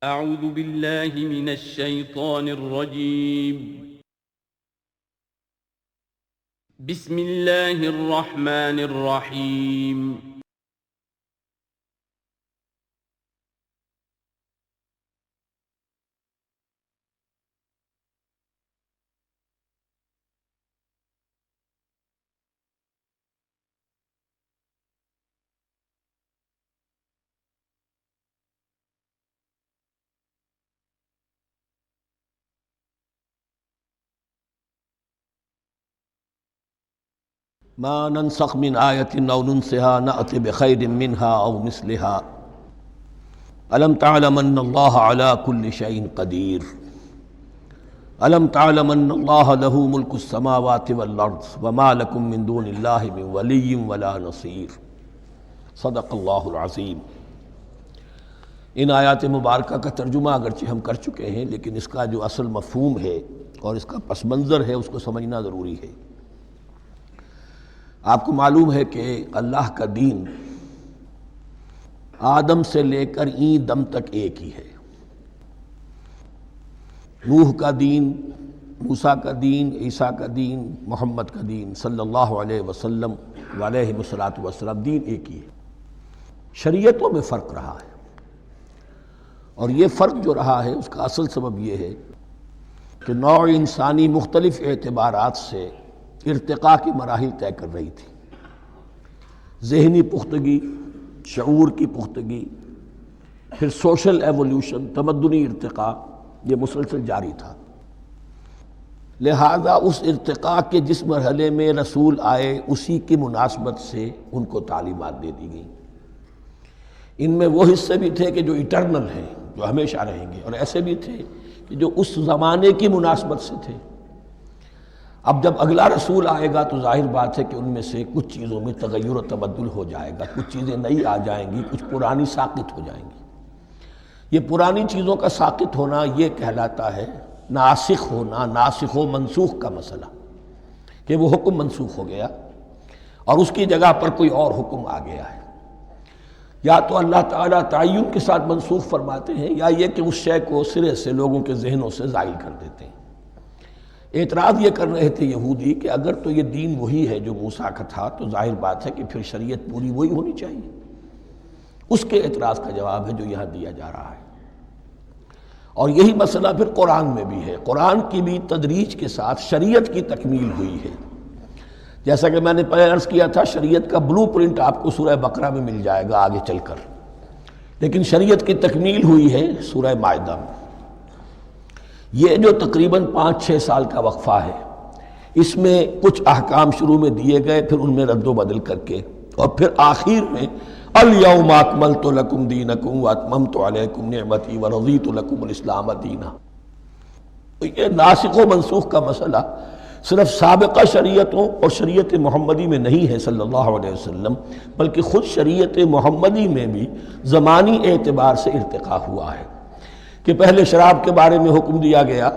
اعوذ باللہ من الشیطان الرجیم بسم اللہ الرحمن الرحیم ما ننسخ من آیۃ او ننسها نأت بخیر منها او مثلها الم تعلم ان اللہ علی کل شیء قدیر الم تعلم ان اللہ له ملک السماوات والارض وما لکم من دون اللہ من ولی ولا نصیر صدق اللہ العظیم۔ ان آیات مبارکہ کا ترجمہ اگرچہ ہم کر چکے ہیں، لیکن اس کا جو اصل مفہوم ہے اور اس کا پس منظر ہے اس کو سمجھنا ضروری ہے۔ آپ کو معلوم ہے کہ اللہ کا دین آدم سے لے کر این دم تک ایک ہی ہے۔ نوح کا دین، موسیٰ کا دین، عیسیٰ کا دین، محمد کا دین صلی اللہ علیہ وسلم علیہ والسلام، دین ایک ہی ہے۔ شریعتوں میں فرق رہا ہے، اور یہ فرق جو رہا ہے اس کا اصل سبب یہ ہے کہ نوع انسانی مختلف اعتبارات سے ارتقاء کی مراحل طے کر رہی تھی۔ ذہنی پختگی، شعور کی پختگی، پھر سوشل ایولیوشن، تمدنی ارتقاء، یہ مسلسل جاری تھا۔ لہذا اس ارتقاء کے جس مرحلے میں رسول آئے اسی کی مناسبت سے ان کو تعلیمات دے دی گئیں۔ ان میں وہ حصے بھی تھے کہ جو ایٹرنل ہیں، جو ہمیشہ رہیں گے، اور ایسے بھی تھے کہ جو اس زمانے کی مناسبت سے تھے۔ اب جب اگلا رسول آئے گا تو ظاہر بات ہے کہ ان میں سے کچھ چیزوں میں تغیر و تبدل ہو جائے گا، کچھ چیزیں نئی آ جائیں گی، کچھ پرانی ساقط ہو جائیں گی۔ یہ پرانی چیزوں کا ساقط ہونا یہ کہلاتا ہے ناسخ ہونا، ناسخ و منسوخ کا مسئلہ، کہ وہ حکم منسوخ ہو گیا اور اس کی جگہ پر کوئی اور حکم آ گیا ہے۔ یا تو اللہ تعالیٰ تعین کے ساتھ منسوخ فرماتے ہیں، یا یہ کہ اس شے کو سرے سے لوگوں کے ذہنوں سے زائل کر دیتے ہیں۔ اعتراض یہ کر رہے تھے یہودی کہ اگر تو یہ دین وہی ہے جو موسیٰ کا تھا تو ظاہر بات ہے کہ پھر شریعت پوری وہی ہونی چاہیے۔ اس کے اعتراض کا جواب ہے جو یہاں دیا جا رہا ہے، اور یہی مسئلہ پھر قرآن میں بھی ہے۔ قرآن کی بھی تدریج کے ساتھ شریعت کی تکمیل ہوئی ہے۔ جیسا کہ میں نے پہلے عرض کیا تھا، شریعت کا بلو پرنٹ آپ کو سورہ بقرہ میں مل جائے گا آگے چل کر، لیکن شریعت کی تکمیل ہوئی ہے سورہ مائدہ میں۔ یہ جو تقریباً 5-6 سال کا وقفہ ہے، اس میں کچھ احکام شروع میں دیے گئے، پھر ان میں رد و بدل کر کے، اور پھر آخر میں الیوم اکملت لکم دینکم واتممت علیکم نعمتی ورضیت لکم الاسلام دینا۔ تو یہ ناسخ و منسوخ کا مسئلہ صرف سابقہ شریعتوں اور شریعت محمدی میں نہیں ہے صلی اللہ علیہ وسلم، بلکہ خود شریعت محمدی میں بھی زمانی اعتبار سے ارتقاء ہوا ہے۔ کہ پہلے شراب کے بارے میں حکم دیا گیا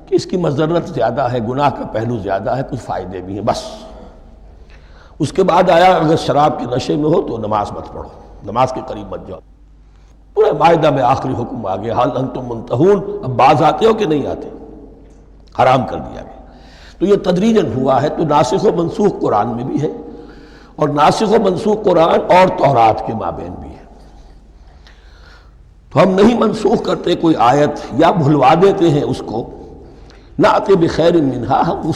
کہ اس کی مضرت زیادہ ہے، گناہ کا پہلو زیادہ ہے، کچھ فائدے بھی ہیں، بس۔ اس کے بعد آیا اگر شراب کے نشے میں ہو تو نماز مت پڑھو، نماز کے قریب مت جاؤ۔ پورے معاہدہ میں آخری حکم آ گیا، حل انتم منتہون، اب باز آتے ہو کہ نہیں آتے، حرام کر دیا گیا۔ تو یہ تدریجاً ہوا ہے۔ تو ناسخ و منسوخ قرآن میں بھی ہے، اور ناسخ و منسوخ قرآن اور تورات کے مابین بھی ہے۔ تو ہم نہیں منسوخ کرتے کوئی آیت یا بھلوا دیتے ہیں اس کو، نأت بخیر منہا، ہم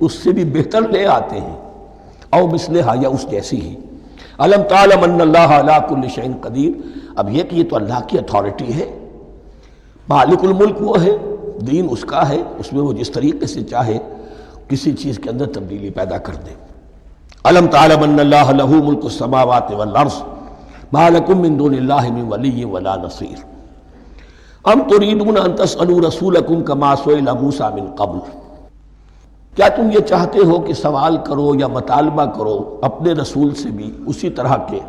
اس سے بھی بہتر لے آتے ہیں، او مثلہا، یا اس جیسی ہی۔ الم تعلم ان اللہ علی کل شیء قدیر، اب یہ کہ یہ تو اللہ کی اتھارٹی ہے، مالک الملک وہ ہے، دین اس کا ہے، اس میں وہ جس طریقے سے چاہے کسی چیز کے اندر تبدیلی پیدا کر دے۔ الم تعلم ان اللہ لہ ملک السماوات والارض ما لکم من دون اللہ من ولی ولا نصیر ام تريدون ان تسألوا رسولکم کما سئل موسیٰ من قبل، کیا تم یہ چاہتے ہو کہ سوال کرو یا مطالبہ کرو اپنے رسول سے بھی اسی طرح کے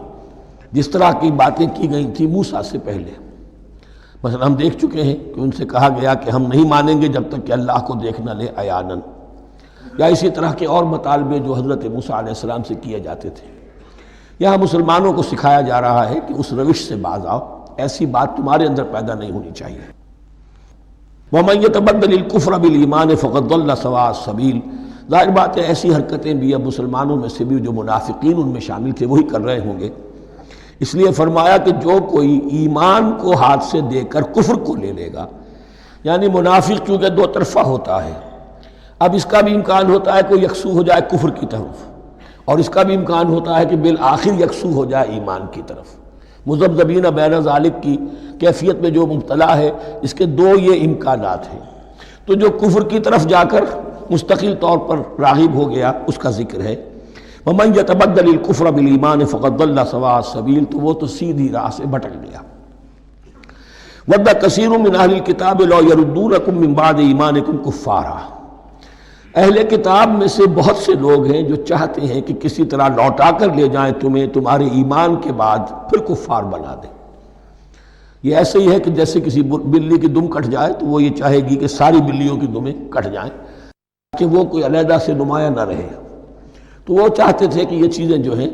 جس طرح کی باتیں کی گئی تھی موسیٰ سے پہلے؟ مثلا ہم دیکھ چکے ہیں کہ ان سے کہا گیا کہ ہم نہیں مانیں گے جب تک کہ اللہ کو دیکھ نہ لے عیاناً، یا اسی طرح کے اور مطالبے جو حضرت موسیٰ علیہ السلام سے کیے جاتے تھے۔ یہاں مسلمانوں کو سکھایا جا رہا ہے کہ اس روش سے باز آؤ ایسی بات تمہارے اندر پیدا نہیں ہونی چاہیے۔ وَمَن يَتَبَدَّلِ الْكُفْرَ بِالْإِيمَانِ فَقَدْ ضَلَّ سَوَاءَ السَّبِيلِ۔ ظاہر بات ہے ایسی حرکتیں بھی اب مسلمانوں میں سے بھی جو منافقین ان میں شامل تھے وہی کر رہے ہوں گے، اس لیے فرمایا کہ جو کوئی ایمان کو ہاتھ سے دے کر کفر کو لے لے گا، یعنی منافق چونکہ دو طرفہ ہوتا ہے، اب اس کا بھی امکان ہوتا ہے کہ یکسو ہو جائے کفر کی طرف، اور اس کا بھی امکان ہوتا ہے کہ بالآخر یکسو ہو جائے ایمان کی طرف۔ مذبذبین بین ذالک کی کیفیت میں جو مبتلا ہے، اس کے دو یہ امکانات ہیں۔ تو جو کفر کی طرف جا کر مستقل طور پر راغب ہو گیا اس کا ذکر ہے، وَمَن يَتَبَدَّلِ الْكُفْرَ بِالْإِيمَانِ فَقَدْ ضَلَّ سَوَاءَ السَّبِيلِ، تو وہ تو سیدھی راہ سے بھٹک گیا۔ وَدَّ كَثِيرٌ مِّنْ أَهْلِ الْكِتَابِ لَوْ يَرُدُّونَكُم مِّن بَعْدِ إِيمَانِكُمْ كُفَّارًا، اہل کتاب میں سے بہت سے لوگ ہیں جو چاہتے ہیں کہ کسی طرح لوٹا کر لے جائیں تمہیں تمہارے ایمان کے بعد پھر کفار بنا دیں۔ یہ ایسے ہی ہے کہ جیسے کسی بلی کی دم کٹ جائے تو وہ یہ چاہے گی کہ ساری بلیوں کی دمیں کٹ جائیں کہ وہ کوئی علیحدہ سے نمایاں نہ رہے۔ تو وہ چاہتے تھے کہ یہ چیزیں جو ہیں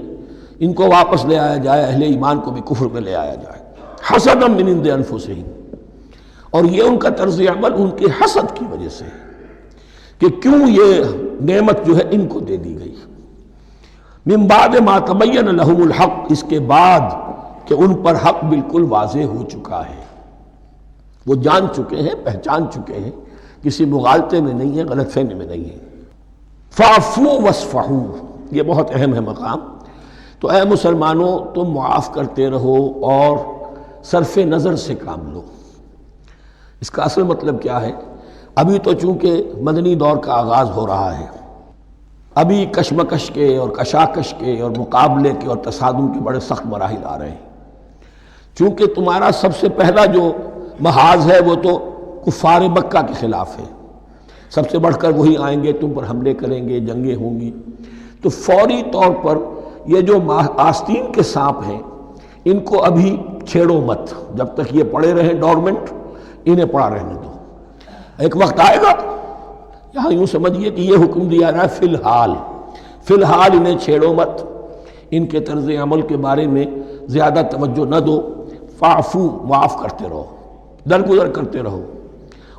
ان کو واپس لے آیا جائے، اہل ایمان کو بھی کفر میں لے آیا جائے، حسدا من عند انفسہم، اور یہ ان کا طرز عمل ان کے حسد کی وجہ سے کہ کیوں یہ نعمت جو ہے ان کو دے دی گئی۔ من بعد ما تبین لہم الحق، اس کے بعد کہ ان پر حق بالکل واضح ہو چکا ہے، وہ جان چکے ہیں، پہچان چکے ہیں، کسی مغالطے میں نہیں ہے، غلط فہمی میں نہیں ہے۔ فاعفوا واصفحوا، یہ بہت اہم ہے مقام۔ تو اے مسلمانوں تم معاف کرتے رہو اور صرف نظر سے کام لو۔ اس کا اصل مطلب کیا ہے؟ ابھی تو چونکہ مدنی دور کا آغاز ہو رہا ہے، ابھی کشمکش کے اور کشاکش کے اور مقابلے کے اور تصادم کے بڑے سخت مراحل آ رہے ہیں۔ چونکہ تمہارا سب سے پہلا جو محاذ ہے وہ تو کفار مکہ کے خلاف ہے، سب سے بڑھ کر وہی آئیں گے، تم پر حملے کریں گے، جنگیں ہوں گی۔ تو فوری طور پر یہ جو آستین کے سانپ ہیں ان کو ابھی چھیڑو مت، جب تک یہ پڑے رہیں ڈورمنٹ، انہیں پڑا رہنے دو۔ ایک وقت آئے گا، یہاں یوں سمجھیے کہ یہ حکم دیا رہا ہے فی الحال انہیں چھیڑو مت، ان کے طرز عمل کے بارے میں زیادہ توجہ نہ دو، فاعفو، معاف کرتے رہو، درگزر کرتے رہو۔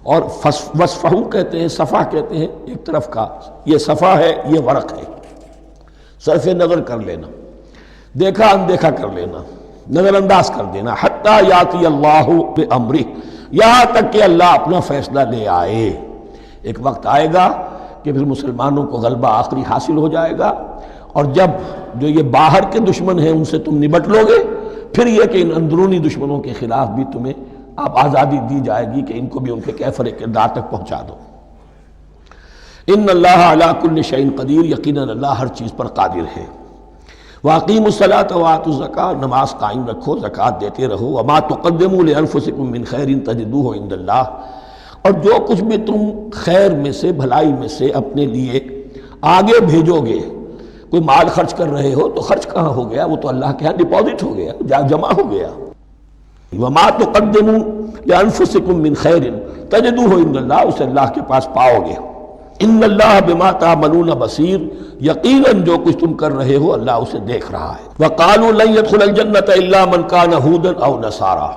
اور وصفحو کہتے ہیں، صفح کہتے ہیں ایک طرف کا، یہ صفح ہے، یہ ورق ہے، صرف نظر کر لینا، دیکھا اندیکھا کر لینا، نظر انداز کر دینا، حتی یاتی اللہ بامرہ، یہاں تک کہ اللہ اپنا فیصلہ لے آئے۔ ایک وقت آئے گا کہ پھر مسلمانوں کو غلبہ آخری حاصل ہو جائے گا، اور جب جو یہ باہر کے دشمن ہیں ان سے تم نبٹ لو گے، پھر یہ کہ ان اندرونی دشمنوں کے خلاف بھی تمہیں اب آزادی دی جائے گی کہ ان کو بھی ان کے کیفر کردار تک پہنچا دو۔ ان اللہ علی کل شیء قدیر، یقیناً اللہ ہر چیز پر قادر ہے۔ واقیموا الصلاۃ وآتوا الزکاۃ، نماز قائم رکھو، زکوٰۃ دیتے رہو۔ وما تقدموا لانفسکم من خیر تجدوہ عند اللہ، اور جو کچھ بھی تم خیر میں سے، بھلائی میں سے اپنے لیے آگے بھیجو گے، کوئی مال خرچ کر رہے ہو تو خرچ کہاں ہو گیا؟ وہ تو اللہ کے ہاں ڈپازٹ ہو گیا، جمع ہو گیا۔ وما تقدموا لانفسکم من خیر تجدوہ عند اللہ، اسے اللہ کے پاس پاؤ گے۔ ان اللہ بما تعملون بصیر، یقیناً جو کچھ تم کر رہے ہو اللہ اسے دیکھ رہا ہے۔ وقالوا لن يدخل الجنۃ الا من كان هودا او نصارى۔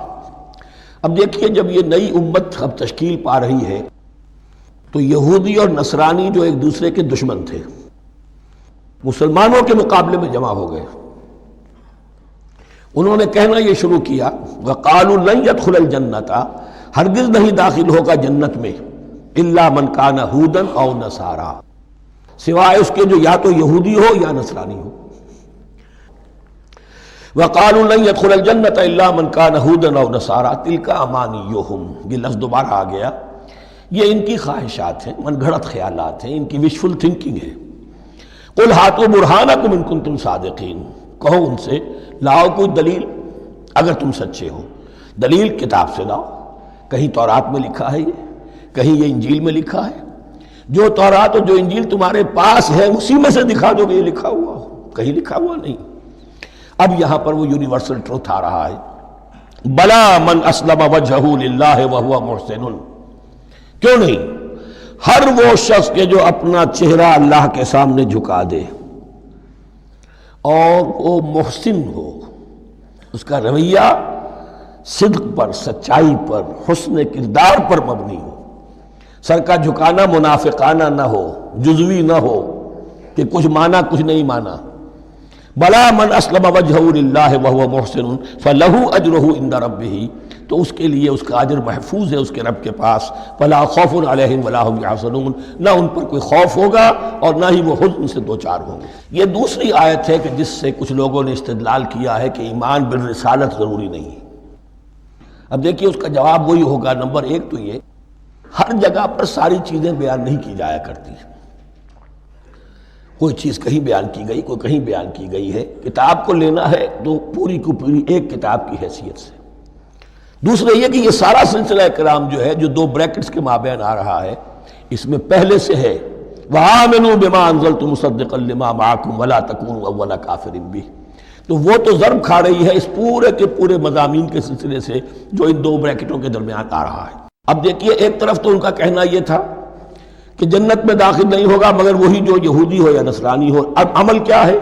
اب دیکھیے جب یہ نئی امت اب تشکیل پا رہی ہے تو یہودی اور نصرانی جو ایک دوسرے کے دشمن تھے مسلمانوں کے مقابلے میں جمع ہو گئے، انہوں نے کہنا یہ شروع کیا، وقالوا لن يدخل الجنۃ، ہرگز نہیں داخل ہوگا جنت میں، الا من کان ہودا او نصارا، سوائے اس کے جو یا تو یہودی ہو یا نصرانی ہو۔ وقالوا لن يدخل الجنۃ الا من کان ہودا او نصارا تلک امانیہم، یہ لفظ دوبارہ آ گیا، یہ ان کی خواہشات ہیں، من گھڑت خیالات ہیں، ان کی وشفل تھنکنگ ہے۔ قل ہاتوا برہانکم ان کنتم صادقین، کہو ان سے لاؤ کوئی دلیل اگر تم سچے ہو، دلیل کتاب سے لاؤ، کہیں تورات میں لکھا ہے یہ، کہیں یہ انجیل میں لکھا ہے، جو تورات اور جو انجیل تمہارے پاس ہے اسی میں سے دکھا دو کہ یہ لکھا ہوا ہو، کہیں لکھا ہوا نہیں۔ اب یہاں پر وہ یونیورسل ٹروتھ آ رہا ہے، بلا من اسلم وجہہ للہ وہو محسن، کیوں نہیں، ہر وہ شخص کے جو اپنا چہرہ اللہ کے سامنے جھکا دے اور وہ محسن ہو، اس کا رویہ صدق پر، سچائی پر، حسن کردار پر مبنی ہو، سر کا جھکانا منافقانہ نہ ہو، جزوی نہ ہو کہ کچھ مانا کچھ نہیں مانا۔ بلا من اسلم وجہہ للہ وہو محسن فلہ اجرہ عند ربہ، تو اس کے لیے اس کا اجر محفوظ ہے اس کے رب کے پاس۔ فلا خوف علیہم ولا هم یحزنون، نہ ان پر کوئی خوف ہوگا اور نہ ہی وہ حزن سے دوچار ہوں گے۔ یہ دوسری آیت ہے کہ جس سے کچھ لوگوں نے استدلال کیا ہے کہ ایمان بالرسالت ضروری نہیں ہے۔ اب دیکھیے اس کا جواب وہی ہوگا، نمبر ایک تو یہ ہر جگہ پر ساری چیزیں بیان نہیں کی جایا کرتی، کوئی چیز کہیں بیان کی گئی، کوئی کہیں بیان کی گئی ہے۔ کتاب کو لینا ہے تو پوری کو پوری ایک کتاب کی حیثیت سے۔ دوسرا یہ کہ یہ سارا سلسلہ کرام جو ہے، جو دو بریکٹس کے مابین آ رہا ہے، اس میں پہلے سے ہے وَآمِنُوا بِمَا أَنزَلْتُ مُصَدِّقًا لِمَا مَعَكُمْ وَلَا تَكُونُوا أَوَّلَ كَافِرٍ بِهِ، تو وہ تو ضرب کھا رہی ہے اس پورے کے پورے مضامین کے سلسلے سے جو ان دو بریکٹوں کے درمیان آ رہا ہے۔ اب دیکھیے ایک طرف تو ان کا کہنا یہ تھا کہ جنت میں داخل نہیں ہوگا مگر وہی جو یہودی ہو یا نصرانی ہو۔ اب عمل کیا ہے؟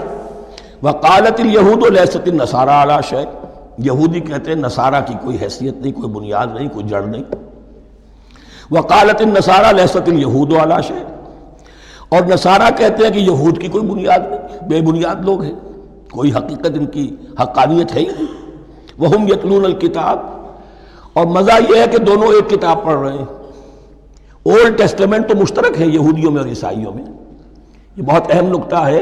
وَقَالَتِ الْيَهُودُ لَيْسَتِ النَّصَارَىٰ عَلَىٰ شَيْءٍ، یہودی کہتے ہیں نصارہ کی کوئی حیثیت نہیں، کوئی بنیاد نہیں، کوئی جڑ نہیں۔ وَقَالَتِ النَّصَارَىٰ لَيْسَتِ الْيَهُودُ عَلَىٰ شَيْءٍ، اور نصارہ کہتے ہیں کہ یہود کی کوئی بنیاد نہیں، بے بنیاد لوگ ہیں، کوئی حقیقت ان کی حقانیت ہے ہی نہیں۔ وَهُمْ يَتْلُونَ الْكِتَابَ، اور مزہ یہ ہے کہ دونوں ایک کتاب پڑھ رہے ہیں۔ اولڈ ٹیسٹمنٹ تو مشترک ہے یہودیوں میں اور عیسائیوں میں، یہ بہت اہم نکتہ ہے۔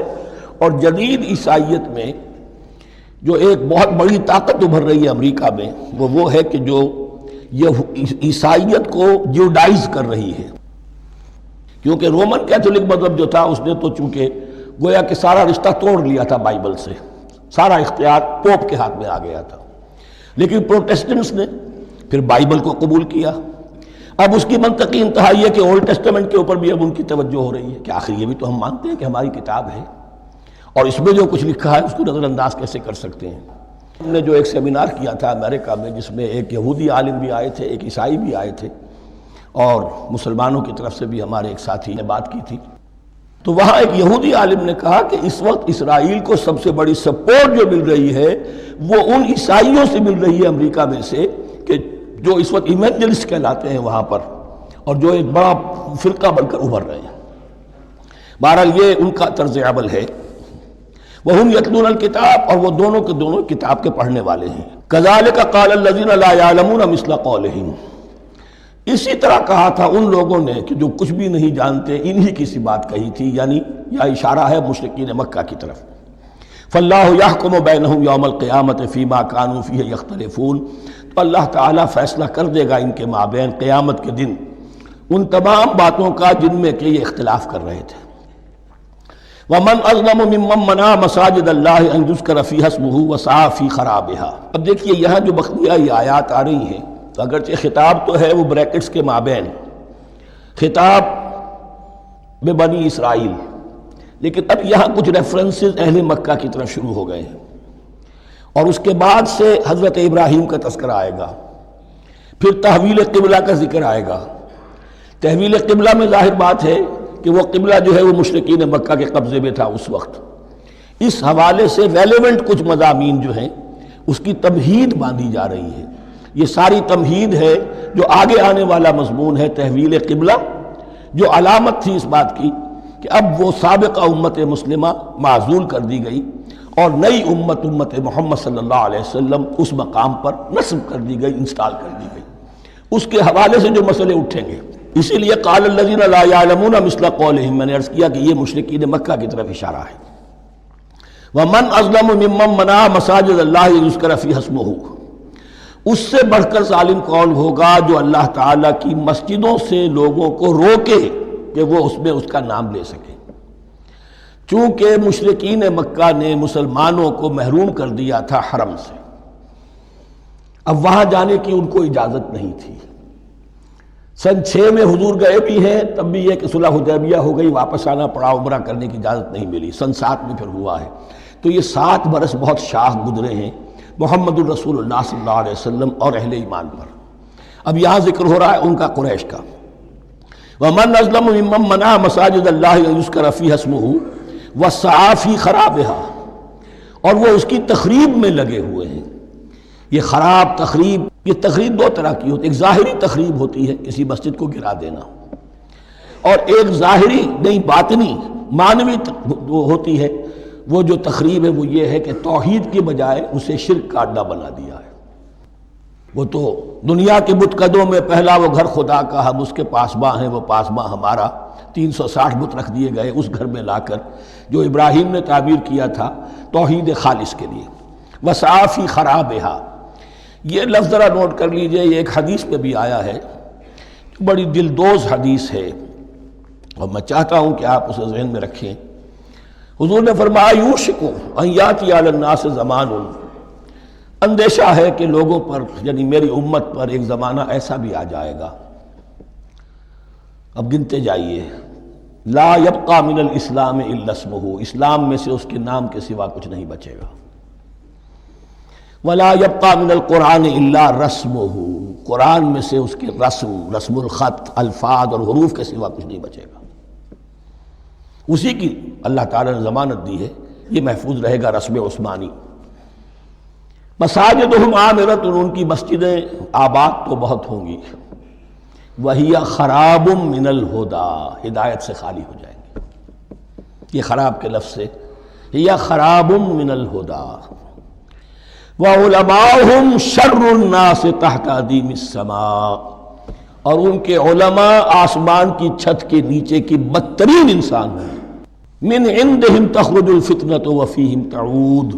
اور جدید عیسائیت میں جو ایک بہت بڑی طاقت ابھر رہی ہے امریکہ میں، وہ ہے کہ جو یہ عیسائیت کو جیوڈائز کر رہی ہے، کیونکہ رومن کیتھولک مذہب جو تھا اس نے تو چونکہ گویا کہ سارا رشتہ توڑ لیا تھا بائبل سے، سارا اختیار پوپ کے ہاتھ میں آ گیا تھا، لیکن پروٹیسٹنٹس نے پھر بائبل کو قبول کیا۔ اب اس کی منطقی انتہا یہ کہ اولڈ ٹیسٹمنٹ کے اوپر بھی اب ان کی توجہ ہو رہی ہے کہ آخر یہ بھی تو ہم مانتے ہیں کہ ہماری کتاب ہے، اور اس میں جو کچھ لکھا ہے اس کو نظر انداز کیسے کر سکتے ہیں۔ ہم نے جو ایک سیمینار کیا تھا امریکہ میں، جس میں ایک یہودی عالم بھی آئے تھے، ایک عیسائی بھی آئے تھے، اور مسلمانوں کی طرف سے بھی ہمارے ایک ساتھی نے بات کی تھی، تو وہاں ایک یہودی عالم نے کہا کہ اس وقت اسرائیل کو سب سے بڑی سپورٹ جو مل رہی ہے وہ ان عیسائیوں سے مل رہی ہے امریکہ میں سے، کہ جو اس وقت ایونجلسٹ کہلاتے ہیں وہاں پر، اور جو ایک بڑا فرقہ بن کر ابھر رہے ہیں۔ بہرحال یہ ان کا طرز عمل ہے۔ وَهُمْ يَتْلُونَ الْكِتَابَ، اور وہ دونوں کے دونوں کتاب کے پڑھنے والے ہیں۔ كَذَلِكَ قَالَ الَّذِينَ لَا يَعْلَمُونَ مِثْلَ قَوْلِهِمْ، اسی طرح کہا تھا ان لوگوں نے کہ جو کچھ بھی نہیں جانتے، انہی کی سی بات کہی تھی، یعنی یہ اشارہ ہے مشرکین مکہ کی طرف۔ فَاللَّهُ يَحْكُمُ بَيْنَهُمْ يَوْمَ الْقِيَامَةِ فِيمَا كَانُوا فِيهِ يَخْتَلِفُونَ، تو اللہ تعالیٰ فیصلہ کر دے گا ان کے مابین قیامت کے دن ان تمام باتوں کا جن میں کہ یہ اختلاف کر رہے تھے۔ وَمَنْ أَظْلَمُ مِمَّنْ مَنَعَ مَسَاجِدَ اللَّهِ أَنْ يُذْكَرَ فِيهَا اسْمُهُ وَسَعَىٰ فِي خَرَابِهَا۔ اب دیکھیے یہاں جو بخیہ یہ آیات آ رہی ہیں، تو اگرچہ خطاب تو ہے وہ بریکٹس کے مابین، خطاب میں بنی اسرائیل، لیکن اب یہاں کچھ ریفرنسز اہل مکہ کی طرف شروع ہو گئے ہیں، اور اس کے بعد سے حضرت ابراہیم کا تذکرہ آئے گا، پھر تحویل قبلہ کا ذکر آئے گا۔ تحویل قبلہ میں ظاہر بات ہے کہ وہ قبلہ جو ہے وہ مشرکین مکہ کے قبضے میں تھا اس وقت۔ اس حوالے سے ریلیونٹ کچھ مضامین جو ہیں اس کی تمہید باندھی جا رہی ہے۔ یہ ساری تمہید ہے جو آگے آنے والا مضمون ہے تحویل قبلہ، جو علامت تھی اس بات کی کہ اب وہ سابقہ امت مسلمہ معزول کر دی گئی اور نئی امت محمد صلی اللہ علیہ وسلم اس مقام پر نصب کر دی گئی، انسٹال کر دی گئی۔ اس کے حوالے سے جو مسئلے اٹھیں گے، اسی لیے قال الذین لا یعلمون مثل قولہم، میں نے عرض کیا کہ یہ مشرکین مکہ کی طرف اشارہ ہے۔ ومن اظلم ممن منع مساجد اللہ یذکر فیہا اسمہ، اس سے بڑھ کر ظالم کون ہوگا جو اللہ تعالیٰ کی مسجدوں سے لوگوں کو روکے کہ وہ اس میں اس کا نام لے سکے۔ چونکہ مشرکین مکہ نے مسلمانوں کو محروم کر دیا تھا حرم سے، اب وہاں جانے کی ان کو اجازت نہیں تھی۔ سن 6 میں حضور گئے بھی ہیں، تب بھی یہ کہ صلح حدیبیہ ہو گئی، واپس آنا پڑا، عمرہ کرنے کی اجازت نہیں ملی۔ سن 7 میں پھر ہوا ہے، تو یہ 7 برس بہت شاہ گزرے ہیں محمد الرسول اللہ صلی اللہ علیہ وسلم اور اہل ایمان پر۔ اب یہاں ذکر ہو رہا ہے ان کا قریش کا۔ وَمَنْ أَظْلَمُ مِمَّنْ مَنَعَ مَسَاجِدَ اللَّهِ أَنْ يُذْكَرَ فِيهَا اسْمُهُ وَسَعَىٰ فِي خَرَابِهَا، اور وہ اس کی تخریب میں لگے ہوئے ہیں۔ یہ خراب تخریب، یہ تخریب دو طرح کی ہوتی ہے، ایک ظاہری تخریب ہوتی ہے کسی مسجد کو گرا دینا، اور ایک ظاہری نہیں باطنی معنوی ہوتی ہے۔ وہ جو تخریب ہے وہ یہ ہے کہ توحید کی بجائے اسے شرک کا اڈا بنا دیا ہے۔ وہ تو دنیا کے بت قدوں میں پہلا وہ گھر خدا کا، ہم اس کے پاسباں ہیں، وہ پاسباں ہمارا، 360 بت رکھ دیے گئے اس گھر میں لا کر جو ابراہیم نے تعبیر کیا تھا توحید خالص کے لیے۔ وَسَعَىٰ فِي خَرَابِهَا، یہ لفظ ذرا نوٹ کر لیجئے، یہ ایک حدیث میں بھی آیا ہے، بڑی دلدوز حدیث ہے، اور میں چاہتا ہوں کہ آپ اسے ذہن میں رکھیں۔ حضور نے فرمایا یوشک ان یاتی علی الناس زمان، اندیشہ ہے کہ لوگوں پر یعنی میری امت پر ایک زمانہ ایسا بھی آ جائے گا، اب گنتے جائیے، لا یبقى من الاسلام الا اسمہ، اسلام میں سے اس کے نام کے سوا کچھ نہیں بچے گا، ولا یبقى من القرآن الا رسمہ، قرآن میں سے اس کے رسم الخط، الفاظ اور حروف کے سوا کچھ نہیں بچے گا، اسی کی اللہ تعالیٰ نے ضمانت دی ہے، یہ محفوظ رہے گا رسم عثمانی۔ مساجدہم عامرۃ، ان کی مسجدیں آباد تو بہت ہوں گی، وہی خراب من الہدی، ہدایت سے خالی ہو جائیں گی، یہ خراب کے لفظ سے، ہی خراب من الہدی، وعلماؤہم شر الناس تحت ادیم السماء، اور ان کے علماء آسمان کی چھت کے نیچے کی بدترین انسان ہیں، من عندہم تخرج الفتنۃ وفیہم تعود،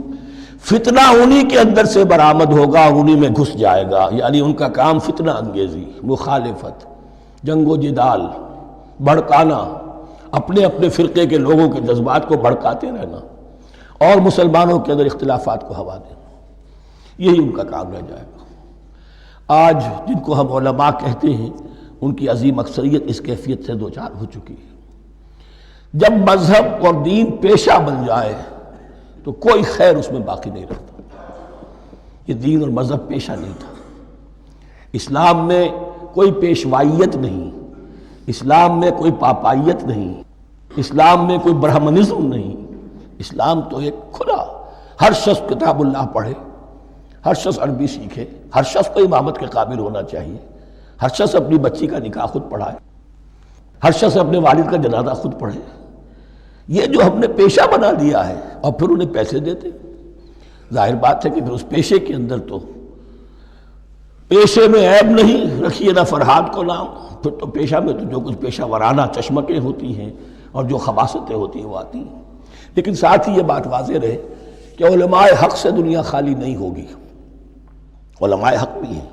فتنہ انہی کے اندر سے برآمد ہوگا، انہی میں گھس جائے گا، یعنی ان کا کام فتنہ انگیزی، مخالفت، جنگ و جدال، بھڑکانا، اپنے اپنے فرقے کے لوگوں کے جذبات کو بھڑکاتے رہنا اور مسلمانوں کے اندر اختلافات کو ہوا دینا، یہی ان کا کام رہ جائے گا۔ آج جن کو ہم علماء کہتے ہیں ان کی عظیم اکثریت اس کیفیت سے دوچار ہو چکی ہے۔ جب مذہب اور دین پیشہ بن جائے تو کوئی خیر اس میں باقی نہیں رہتا۔ یہ دین اور مذہب پیشہ نہیں تھا، اسلام میں کوئی پیشوائیت نہیں، اسلام میں کوئی پاپائیت نہیں، اسلام میں کوئی برہمنزم نہیں، اسلام تو ایک کھلا، ہر شخص کتاب اللہ پڑھے، ہر شخص عربی سیکھے، ہر شخص کو امامت کے قابل ہونا چاہیے، ہر شخص اپنی بچی کا نکاح خود پڑھائے، ہر شخص اپنے والد کا جنازہ خود پڑھے۔ یہ جو ہم نے پیشہ بنا لیا ہے اور پھر انہیں پیسے دیتے، ظاہر بات ہے کہ پھر اس پیشے کے اندر تو پیشے میں عیب نہیں، رکھیے نہ فرہاد کو نام، پھر تو پیشہ میں تو جو کچھ پیشہ ورانہ چشمکیں ہوتی ہیں اور جو خباثتیں ہوتی ہیں وہ آتی ہیں۔ لیکن ساتھ ہی یہ بات واضح رہے کہ علماء حق سے دنیا خالی نہیں ہوگی، علماء حق بھی ہیں،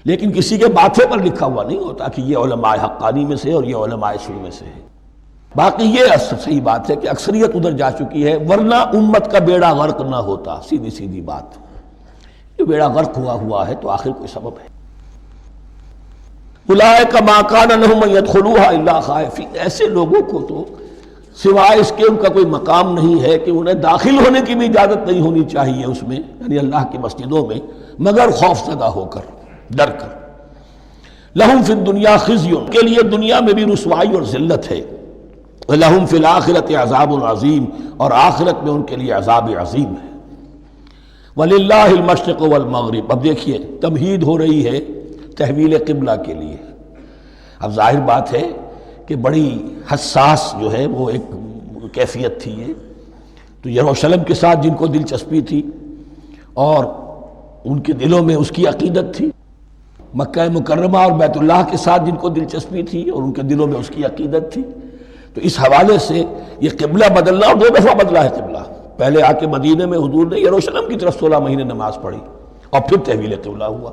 لیکن کسی کے ماتھے پر لکھا ہوا نہیں ہوتا کہ یہ علماء حقانی میں سے اور یہ علماء سو میں سے ہے۔ باقی یہ صحیح بات ہے کہ اکثریت ادھر جا چکی ہے، ورنہ امت کا بیڑا غرق نہ ہوتا، سیدھی سیدھی بات، یہ بیڑا غرق ہوا ہے تو آخر کوئی سبب ہے۔ اولئک ما کان لہم ان یدخلوها الا خائفین، ایسے لوگوں کو تو سوائے اس کے ان کا کوئی مقام نہیں ہے کہ انہیں داخل ہونے کی بھی اجازت نہیں ہونی چاہیے اس میں، یعنی اللہ کی مسجدوں میں، مگر خوف زدہ ہو کر، ڈر کر۔ لہم فی الدنیا خزی، کے لیے دنیا میں بھی رسوائی اور ذلت ہے، لہم فی الآخرۃ عذاب عظیم، اور آخرت میں ان کے لیے عذاب عظیم ہے۔ وللہ المشرق والمغرب، اب دیکھیے تمہید ہو رہی ہے تحویل قبلہ کے لیے۔ اب ظاہر بات ہے کہ بڑی حساس جو ہے وہ ایک کیفیت تھی یہ، تو یروشلم کے ساتھ جن کو دلچسپی تھی اور ان کے دلوں میں اس کی عقیدت تھی، مکہ مکرمہ اور بیت اللہ کے ساتھ جن کو دلچسپی تھی اور ان کے دلوں میں اس کی عقیدت تھی، تو اس حوالے سے یہ قبلہ بدلنا، اور 2 دفعہ بدلا ہے قبلہ، پہلے آ کے مدینے میں حضور نے یروشلم کی طرف 16 مہینے نماز پڑھی اور پھر تحویل قبلہ ہوا،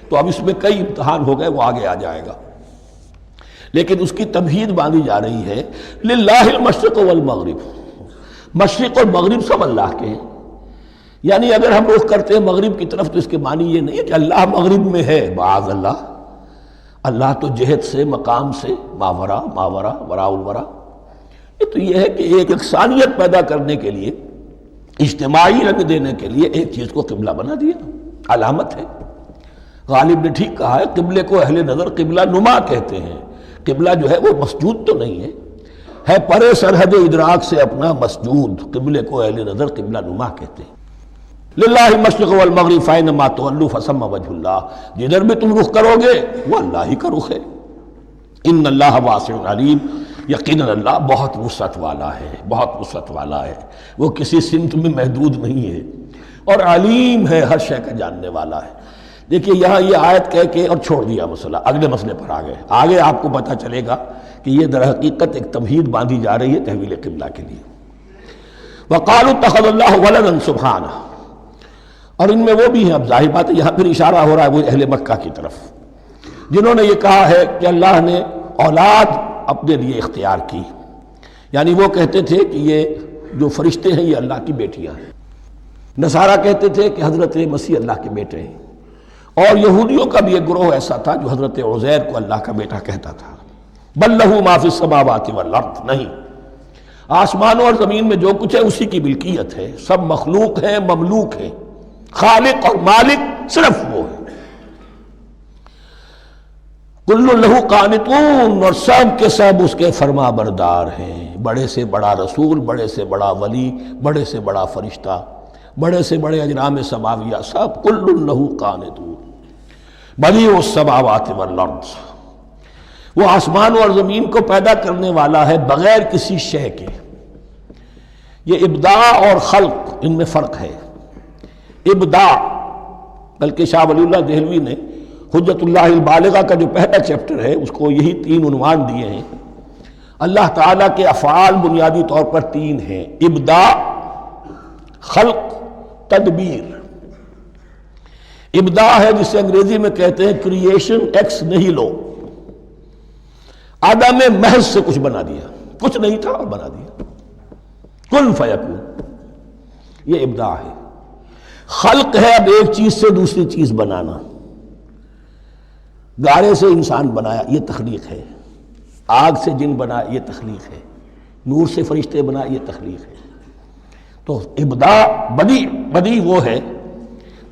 تو اب اس میں کئی امتحان ہو گئے، وہ آگے آ جائے گا، لیکن اس کی تمہید باندھی جا رہی ہے۔ للہ المشرق والمغرب، مشرق اور مغرب سب اللہ کے ہیں، یعنی اگر ہم رخ کرتے ہیں مغرب کی طرف تو اس کے معنی یہ نہیں ہے کہ اللہ مغرب میں ہے، معاذ اللہ، اللہ تو جہت سے، مقام سے، ماورا وراء الورا، یہ تو یہ ہے کہ ایک یکسانیت پیدا کرنے کے لیے، اجتماعی رنگ دینے کے لیے ایک چیز کو قبلہ بنا دیا، علامت ہے۔ غالب نے ٹھیک کہا ہے، قبلے کو اہل نظر قبلہ نما کہتے ہیں، قبلہ جو ہے وہ مسجود تو نہیں ہے پرے سرحد ادراک سے اپنا مسجود، قبلے کو اہل نظر قبلہ نما کہتے ہیں۔ للہ المشرق والمغرب فینما تولوا فثم وجہ اللہ، جدھر بھی تم رخ کرو گے وہ اللہ ہی کا رخ ہے۔ ان اللہ واسع علیم، یقیناً اللہ بہت وسعت والا ہے، بہت وسعت والا ہے، وہ کسی سمت میں محدود نہیں ہے، اور علیم ہے، ہر شے کا جاننے والا ہے۔ دیکھیے یہاں یہ آیت کہہ کے اور چھوڑ دیا مسئلہ، اگلے مسئلے پر آگئے، آگے آپ کو پتہ چلے گا کہ یہ در حقیقت ایک تمہید باندھی جا رہی ہے تحویل قبلہ کے لیے۔ وقالوا اتخذ اللہ ولدا سبحانہ، اور ان میں وہ بھی ہیں، اب ظاہر بات ہے یہاں پھر اشارہ ہو رہا ہے وہ اہل مکہ کی طرف، جنہوں نے یہ کہا ہے کہ اللہ نے اولاد اپنے لیے اختیار کی، یعنی وہ کہتے تھے کہ یہ جو فرشتے ہیں یہ اللہ کی بیٹیاں ہیں، نصارہ کہتے تھے کہ حضرت مسیح اللہ کے بیٹے ہیں، اور یہودیوں کا بھی ایک گروہ ایسا تھا جو حضرت عزیر کو اللہ کا بیٹا کہتا تھا۔ بل لہ ما فی السماوات والارض، نہیں، آسمانوں اور زمین میں جو کچھ ہے اسی کی ملکیت ہے، سب مخلوق ہیں، مملوک ہیں، خالق اور مالک صرف وہ ہے۔ کل لہ قانتون، اور سب کے سب اس کے فرما بردار ہیں، بڑے سے بڑا رسول، بڑے سے بڑا ولی، بڑے سے بڑا فرشتہ، بڑے سے بڑے اجرام سماویہ، سب کل لہ قانتون۔ بدیع السماوات والارض، وہ آسمان اور زمین کو پیدا کرنے والا ہے بغیر کسی شے کے۔ یہ ابداع اور خلق، ان میں فرق ہے۔ ابداع، بلکہ شاہ ولی اللہ دہلوی نے حجت اللہ البالغہ کا جو پہلا چیپٹر ہے اس کو یہی 3 عنوان دیے ہیں۔ اللہ تعالیٰ کے افعال بنیادی طور پر 3 ہیں، ابداع، خلق، تدبیر۔ ابداع ہے جسے انگریزی میں کہتے ہیں کریشن ایکس نہیلو، عدم محض سے کچھ بنا دیا، کچھ نہیں تھا اور بنا دیا، کن فیکون، یہ ابداع ہے۔ خلق ہے اب ایک چیز سے دوسری چیز بنانا، گارے سے انسان بنایا، یہ تخلیق ہے، آگ سے جن بنایا، یہ تخلیق ہے، نور سے فرشتے بنایا، یہ تخلیق ہے۔ تو ابداع، بدیع وہ ہے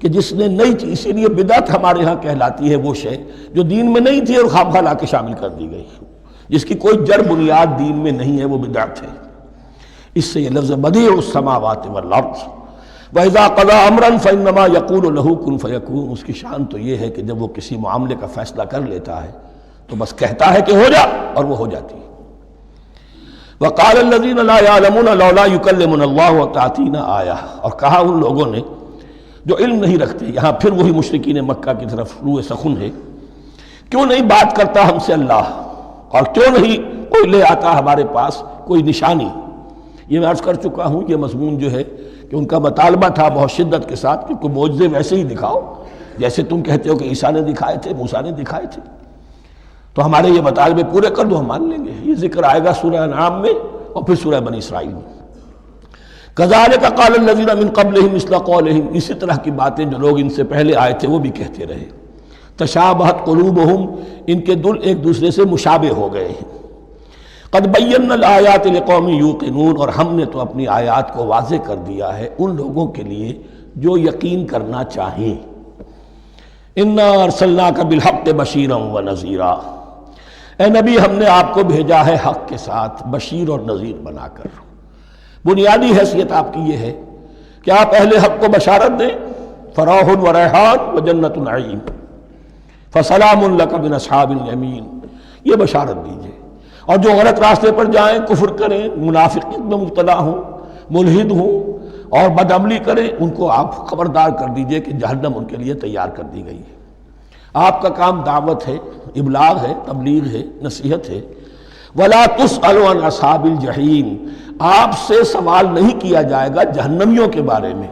کہ جس نے نئی چیز، اسی لیے بدعت ہمارے ہاں کہلاتی ہے وہ شے جو دین میں نہیں تھی اور خواہ لا کے شامل کر دی گئی، جس کی کوئی جڑ بنیاد دین میں نہیں ہے، وہ بدعت ہے۔ اس سے یہ لفظ بدیع السماوات والارض، وَإِذَا قَضَىٰ أَمْرًا فَإِنَّمَا يَقُولُ لَهُ كُن فَيَكُونُ، اس کی شان تو یہ ہے کہ جب وہ کسی معاملے کا فیصلہ کر لیتا ہے تو بس کہتا ہے کہ ہو جا، اور وہ ہو جاتی ہے۔ وَقَالَ الَّذِينَ لَا يَعْلَمُونَ لَوْلَا يُكَلِّمُنَا اللَّهُ وَتَأْتِينَا آیَةٌ، اور کہا ان لوگوں نے جو علم نہیں رکھتے، یہاں پھر وہی مشرکین مکہ کی طرف روح سخن ہے، کیوں نہیں بات کرتا ہم سے اللہ، اور کیوں نہیں کوئی لے آتا ہمارے پاس کوئی نشانی۔ یہ میں عرض کر چکا ہوں، یہ مضمون جو ہے کہ ان کا مطالبہ تھا بہت شدت کے ساتھ کہ کوئی معجزے ویسے ہی دکھاؤ جیسے تم کہتے ہو کہ عیسیٰ نے دکھائے تھے، موسیٰ نے دکھائے تھے، تو ہمارے یہ مطالبے پورے کر دو، ہم مان لیں گے۔ یہ ذکر آئے گا سورہ انعام میں اور پھر سورہ بنی اسرائیل میں۔ كَذَلِكَ قَالَ الَّذِينَ مِن قَبْلِهِمْ مِثْلَ قَوْلِهِمْ، اسی طرح کی باتیں جو لوگ ان سے پہلے آئے تھے وہ بھی کہتے رہے۔ تشابہت قلوبہم، ان کے دل ایک دوسرے سے مشابہ ہو گئے ہیں۔ قد بینا الآیات لقوم یوقنون، اور ہم نے تو اپنی آیات کو واضح کر دیا ہے ان لوگوں کے لیے جو یقین کرنا چاہیں۔ انا ارسلناک بالحق بشیرا ونذیرا، اے نبی ہم نے آپ کو بھیجا ہے حق کے ساتھ بشیر اور نذیر بنا کر۔ بنیادی حیثیت آپ کی یہ ہے کہ آپ اہل حق کو بشارت دیں، فراح و ریحان و جنت نعیم، فسلام لک من اصحاب الیمین، یہ بشارت دیجیے۔ اور جو غلط راستے پر جائیں، کفر کریں، منافقت میں مبتلا ہوں، ملحد ہوں اور بدعملی کریں، ان کو آپ خبردار کر دیجئے کہ جہنم ان کے لیے تیار کر دی گئی ہے۔ آپ کا کام دعوت ہے، ابلاغ ہے، تبلیغ ہے، نصیحت ہے۔ وَلَا تُسْأَلُ عَنْ أَصْحَابِ الْجَحِيمِ، آپ سے سوال نہیں کیا جائے گا جہنمیوں کے بارے میں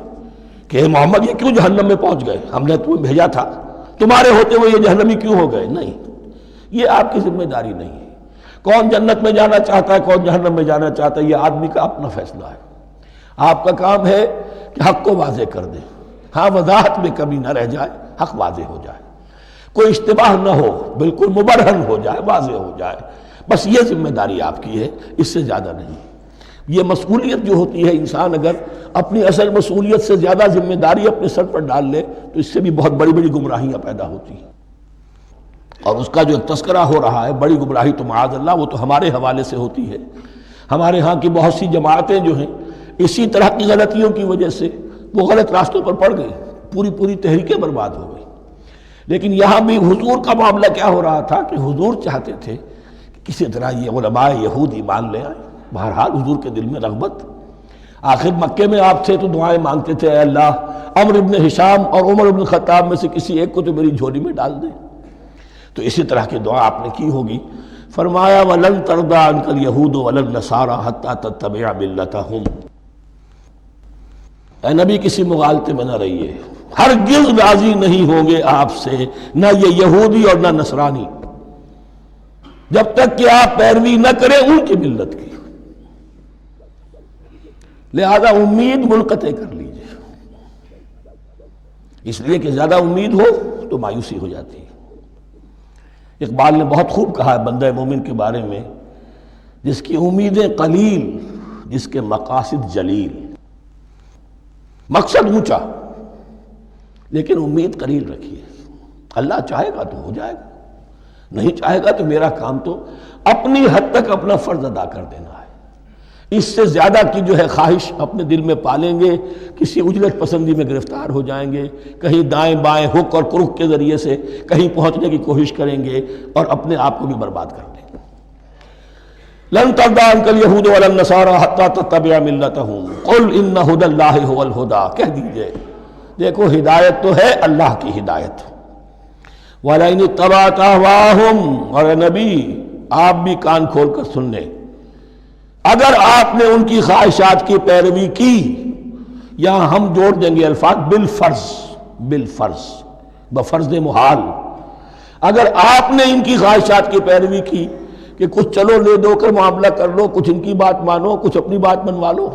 کہ محمد یہ کیوں جہنم میں پہنچ گئے، ہم نے تمہیں بھیجا تھا، تمہارے ہوتے ہوئے یہ جہنمی کیوں ہو گئے؟ نہیں، یہ آپ کی ذمہ داری نہیں ہے۔ کون جنت میں جانا چاہتا ہے، کون جہنم میں جانا چاہتا ہے، یہ آدمی کا اپنا فیصلہ ہے۔ آپ کا کام ہے کہ حق کو واضح کر دیں، ہاں وضاحت میں کمی نہ رہ جائے، حق واضح ہو جائے، کوئی اشتباہ نہ ہو، بالکل مبرہن ہو جائے، واضح ہو جائے، بس یہ ذمہ داری آپ کی ہے، اس سے زیادہ نہیں۔ یہ مسئولیت جو ہوتی ہے، انسان اگر اپنی اصل مسئولیت سے زیادہ ذمہ داری اپنے سر پر ڈال لے تو اس سے بھی بہت بڑی بڑی گمراہیاں پیدا ہوتی ہیں۔ اور اس کا جو تذکرہ ہو رہا ہے بڑی گمراہی تو معاذ اللہ وہ تو ہمارے حوالے سے ہوتی ہے۔ ہمارے ہاں کی بہت سی جماعتیں جو ہیں اسی طرح کی غلطیوں کی وجہ سے وہ غلط راستوں پر پڑ گئی، پوری تحریکیں برباد ہو گئی۔ لیکن یہاں بھی حضور کا معاملہ کیا ہو رہا تھا کہ حضور چاہتے تھے کہ کسی طرح یہ علماء یہود ایمان لے آئے۔ بہرحال حضور کے دل میں رغبت، آخر مکے میں آپ تھے تو دعائیں مانگتے تھے، اے اللہ عمرو بن ہشام اور عمر بن خطاب میں سے کسی ایک کو تو میری جھولی میں ڈال دیں۔ تو اسی طرح کی دعا آپ نے کی ہوگی۔ فرمایا وَلَن تَرْضَىٰ عَنْكَ الْيَهُودُ وَلَا النَّصَارَىٰ حَتَّىٰ تَتَّبِعَ مِلَّتَهُمْ۔ اے نبی کسی مغالطے میں نہ رہیے، ہرگز راضی نہیں ہوں گے آپ سے نہ یہ یہودی اور نہ نصرانی، جب تک کہ آپ پیروی نہ کریں ان کی ملت کی۔ لہذا امید منقطع کر لیجیے، اس لیے کہ زیادہ امید ہو تو مایوسی ہو جاتی ہے۔ اقبال نے بہت خوب کہا ہے بندہ مومن کے بارے میں، جس کی امیدیں قلیل، جس کے مقاصد جلیل۔ مقصد اونچا لیکن امید قلیل رکھیے، اللہ چاہے گا تو ہو جائے گا، نہیں چاہے گا تو میرا کام تو اپنی حد تک اپنا فرض ادا کر دینا ہے۔ اس سے زیادہ کی جو ہے خواہش اپنے دل میں پالیں گے، کسی اجرت پسندی میں گرفتار ہو جائیں گے، کہیں دائیں بائیں ہک اور کرک کے ذریعے سے کہیں پہنچنے کی کوشش کریں گے اور اپنے آپ کو بھی برباد کر دیں گے۔ لن ترضى عنك اليهود ولا النصارى حتى تتبع ملتهم قل ان هدى الله هو الهدى، کہہ دیجئے دیکھو ہدایت تو ہے اللہ کی ہدایت۔ وَلَئِنِ اتَّبَعْتَ أَهْوَاءَهُمْ، اور اے نبی آپ بھی کان کھول کر سن لیں، اگر آپ نے ان کی خواہشات کی پیروی کی، یہاں ہم جوڑ دیں گے الفاظ بالفرض بفرض محال، اگر آپ نے ان کی خواہشات کی پیروی کی کہ کچھ چلو لے دو کر معاملہ کر لو، کچھ ان کی بات مانو، کچھ اپنی بات منوا لو۔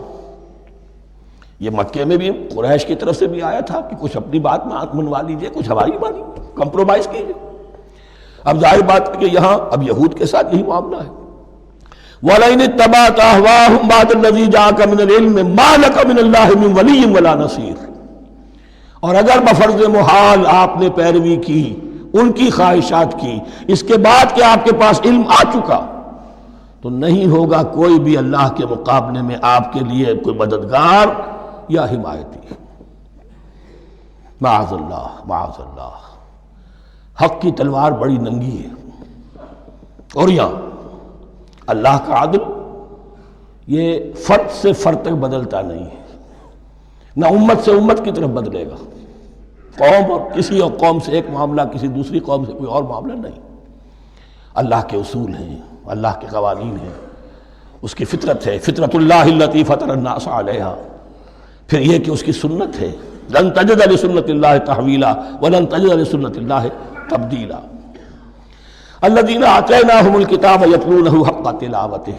یہ مکے میں بھی قریش کی طرف سے بھی آیا تھا کہ کچھ اپنی بات منوا لیجئے، کچھ ہماری مانی، کمپرومائز کیجئے۔ اب ظاہر بات ہے کہ یہاں اب یہود کے ساتھ یہی معاملہ ہے۔ وَلَئِنِ اتَّبَعْتَ أَهْوَاءَهُمْ بَعْدَ الَّذِي جَاءَكَ مِنَ الْعِلْمِ مَا لَكَ مِنَ اللَّهِ مِنْ وَلِيٍّ وَلَا نَصِيرٍ، اور اگر بفرض محال آپ نے پیروی کی ان کی خواہشات کی، اس کے بعد کہ آپ کے پاس علم آ چکا، تو نہیں ہوگا کوئی بھی اللہ کے مقابلے میں آپ کے لیے کوئی مددگار یا حمایتی۔ معاذ اللہ معاذ اللہ، حق کی تلوار بڑی ننگی ہے، اور یہاں اللہ کا عدل یہ فرد سے فرد تک بدلتا نہیں ہے، نہ امت سے امت کی طرف بدلے گا، قوم اور کسی اور قوم سے ایک معاملہ، کسی دوسری قوم سے کوئی اور معاملہ نہیں۔ اللہ کے اصول ہیں، اللہ کے قوانین ہیں، اس کی فطرت ہے، فطرت اللہ التی فطر الناس علیہا، پھر یہ کہ اس کی سنت ہے، لن تجد لسنت اللہ تحویلا ولن تجد لسنت اللہ تبدیلا۔ الذین آتیناہم الکتاب یتلونہ حق تلاوتہ،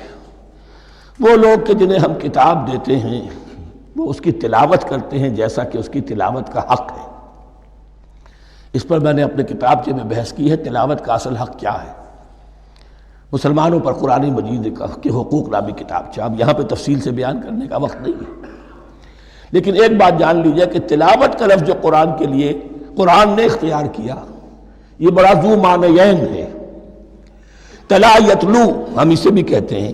وہ لوگ کہ جنہیں ہم کتاب دیتے ہیں وہ اس کی تلاوت کرتے ہیں جیسا کہ اس کی تلاوت کا حق ہے۔ اس پر میں نے اپنے کتابچے میں بحث کی ہے، تلاوت کا اصل حق کیا ہے۔ مسلمانوں پر قرآن مجید کے حقوق نامی کتابچہ، اب یہاں پہ تفصیل سے بیان کرنے کا وقت نہیں ہے، لیکن ایک بات جان لیجئے کہ تلاوت کا لفظ جو قرآن کے لیے قرآن نے اختیار کیا، یہ بڑا ذو معنیین ہے۔ تلا یتلو ہم اسے بھی کہتے ہیں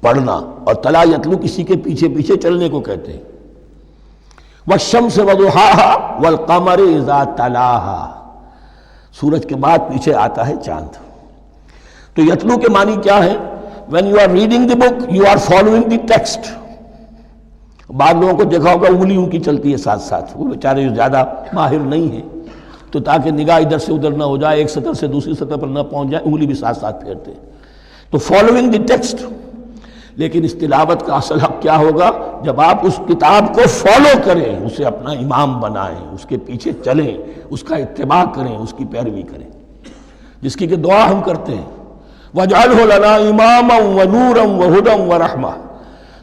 پڑھنا، اور تلا یتلو کسی کے پیچھے پیچھے چلنے کو کہتے ہیں۔ والشمس وضحاها والقمر اذا تلاها، سورج کے بعد پیچھے آتا ہے چاند۔ تو یتلو کے معنی کیا ہے؟ when you are reading the book you are following the text۔ بعض لوگوں کو دیکھا ہوگا انگلی ان کی چلتی ہے ساتھ ساتھ، وہ بیچارے جو زیادہ ماہر نہیں ہیں تو تاکہ نگاہ ادھر سے ادھر نہ ہو جائے، ایک سطر سے دوسری سطر پر نہ پہنچ جائے، انگلی بھی ساتھ ساتھ پھیرتے ہیں، تو following the text۔ لیکن اس تلاوت کا اصل حق کیا ہوگا؟ جب آپ اس کتاب کو فالو کریں، اسے اپنا امام بنائیں، اس کے پیچھے چلیں، اس کا اتباع کریں، اس کی پیروی کریں، جس کی کہ دعا ہم کرتے ہیں وَاجْعَلْهُ لَنَا إِمَامًا وَنُورًا وَهُدًى وَرَحْمَةً،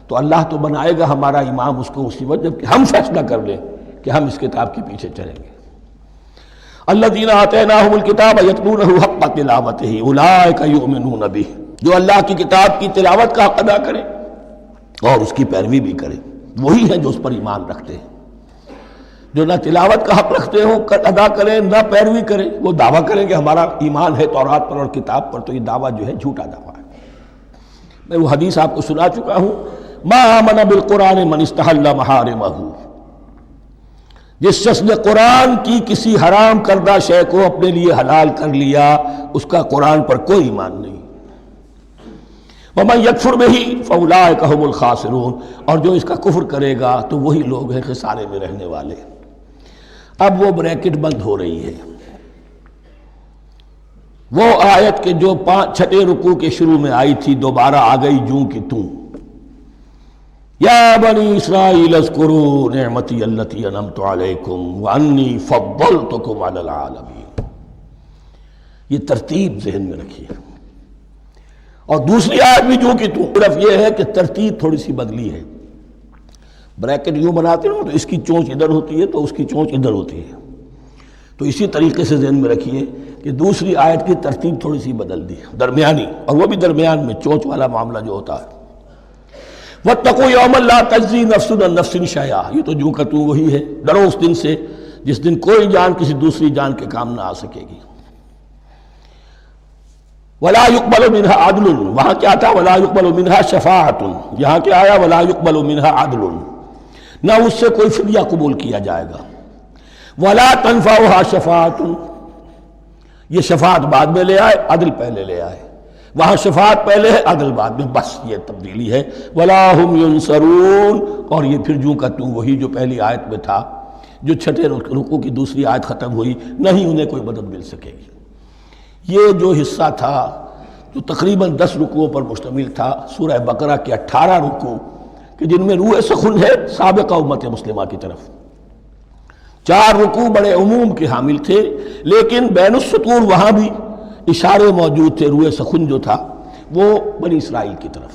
تو اللہ تو بنائے گا ہمارا امام اس کو اسی وقت جب کہ ہم فیصلہ کر لیں کہ ہم اس کتاب کے پیچھے چلیں گے۔ الذین آتیناہم الکتاب یتلونہ حق تلاوتہ اولئک یؤمنون بہ، جو اللہ کی کتاب کی تلاوت کا حق ادا کریں اور اس کی پیروی بھی کریں، وہی ہیں جو اس پر ایمان رکھتے ہیں۔ جو نہ تلاوت کا حق رکھتے ہوں ادا کریں، نہ پیروی کریں، وہ دعویٰ کریں کہ ہمارا ایمان ہے تورات پر اور کتاب پر، تو یہ دعویٰ جو ہے جھوٹا دعویٰ ہے۔ میں وہ حدیث آپ کو سنا چکا ہوں، ما آمن بالقرآن من استحل محارمہ، جس شخص نے قرآن کی کسی حرام کردہ شے کو اپنے لیے حلال کر لیا اس کا قرآن پر کوئی ایمان نہیں۔ وَمَن يَكْفُرْ بِهِ فَأُولَٰئِكَ هُمُ الْخَاسِرُونَ، اور جو اس کا کفر کرے گا تو وہی لوگ ہیں خسارے میں رہنے والے۔ اب وہ بریکٹ بند ہو رہی ہے، وہ آیت کے جو چھٹے رکوع کے شروع میں آئی تھی دوبارہ آ گئی جوں کی توں۔ یا بنی اسرائیل اذکروا نعمتی التی انعمت علیکم وانی فضلتکم علی العالمین۔ یہ ترتیب ذہن میں رکھیے، اور دوسری آیت بھی جو کہ صرف یہ ہے کہ ترتیب تھوڑی سی بدلی ہے۔ بریکٹ یوں بناتے ہیں تو اس کی چونچ ادھر ہوتی ہے تو اس کی چونچ ادھر ہوتی ہے، تو اسی طریقے سے ذہن میں رکھیے کہ دوسری آیت کی ترتیب تھوڑی سی بدل دی درمیانی، اور وہ بھی درمیان میں چونچ والا معاملہ جو ہوتا ہے۔ وَاتَّقُوا يَوْمًا لَا تَجْزِي نَفْسٌ عَن نَفْسٍ شَيْئًا، یہ تو جو کا تو وہی ہے، ڈرو اس دن سے جس دن کوئی جان کسی دوسری جان کے کام نہ آ سکے گی۔ وَلَا يُقْبَلُ مِنْهَا عَدْلٌ، وہاں کیا تھا وَلَا يُقْبَلُ مِنْهَا شَفَاعَةٌ، یہاں کیا آیا وَلَا يُقْبَلُ مِنْهَا عَدْلٌ، نہ اس سے کوئی فدیہ قبول کیا جائے گا۔ وَلَا تَنفَعُهَا شَفَاعَةٌ، یہ شفاعت بعد میں لے آئے، عدل پہلے لے آئے، وہاں شفاعت پہلے ہے عدل بعد میں، بس یہ تبدیلی ہے۔ وَلَا هُمْ يُنصَرُونَ، اور یہ پھر جو کا تو وہی جو پہلی آیت میں تھا، جو چھٹے رکوع کی دوسری آیت ختم ہوئی، نہیں انہیں کوئی مدد مل سکے گی۔ یہ جو حصہ تھا جو تقریباً 10 رکوعوں پر مشتمل تھا، سورہ بقرہ کے 18 رکوع کہ جن میں روح سخن ہے سابقہ امت مسلمہ کی طرف، 4 رکوع بڑے عموم کے حامل تھے، لیکن بین السطور وہاں بھی اشارے موجود تھے، روح سخن جو تھا وہ بنی اسرائیل کی طرف۔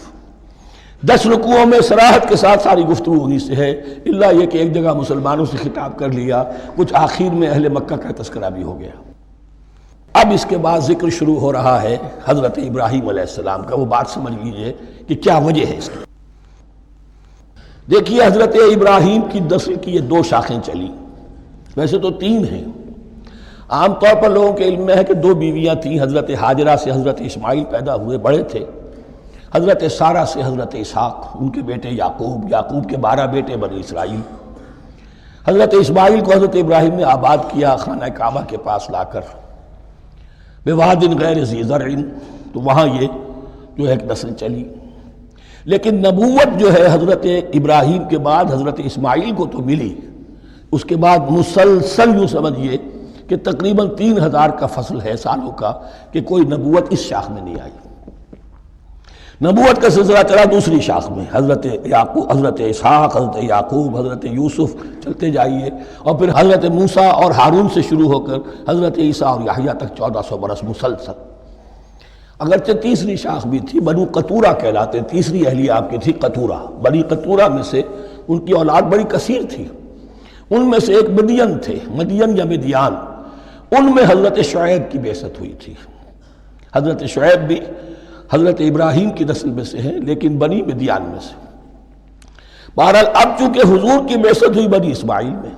10 رکوعوں میں صراحت کے ساتھ ساری گفتگو انہی سے ہے، الا یہ کہ ایک جگہ مسلمانوں سے خطاب کر لیا، کچھ آخر میں اہل مکہ کا تذکرہ بھی ہو گیا۔ اب اس کے بعد ذکر شروع ہو رہا ہے حضرت ابراہیم علیہ السلام کا۔ وہ بات سمجھ لیجئے کہ کیا وجہ ہے اس کی۔ دیکھیے حضرت ابراہیم کی نسل کی یہ 2 شاخیں چلی، ویسے تو 3 ہیں، عام طور پر لوگوں کے علم میں ہے کہ 2 بیویاں تھیں، حضرت ہاجرہ سے حضرت اسماعیل پیدا ہوئے، بڑے تھے، حضرت سارہ سے حضرت اسحاق، ان کے بیٹے یعقوب، یعقوب کے 12 بیٹے بنی اسرائیل۔ حضرت اسماعیل کو حضرت ابراہیم نے آباد کیا خانہ کعبہ کے پاس لا کر، بواد غیر ذی زرع، تو وہاں یہ جو ایک نسل چلی۔ لیکن نبوت جو ہے حضرت ابراہیم کے بعد حضرت اسماعیل کو تو ملی، اس کے بعد مسلسل یوں سمجھیے کہ تقریباً 3000 کا فصل ہے سالوں کا کہ کوئی نبوت اس شاخ میں نہیں آئی۔ نبوت کا سلسلہ چلا دوسری شاخ میں، حضرت یعقوب، حضرت اسحاق، حضرت یعقوب، حضرت یوسف، چلتے جائیے، اور پھر حضرت موسیٰ اور ہارون سے شروع ہو کر حضرت عیسیٰ اور یحییٰ تک 1400 برس مسلسل۔ اگرچہ تیسری شاخ بھی تھی، بنو قطورہ کہلاتے، تیسری اہلیہ آپ کی تھی قطورہ، بنی قطورہ میں سے ان کی اولاد بڑی کثیر تھی، ان میں سے ایک مدین تھے، مدین یا مدیان، ان میں حضرت شعیب کی بعثت ہوئی تھی۔ حضرت شعیب بھی حضرت ابراہیم کی نسل میں سے ہیں، لیکن بنی مدیان میں سے۔ بہرحال اب چونکہ حضور کی بعثت ہوئی بنی اسماعیل میں،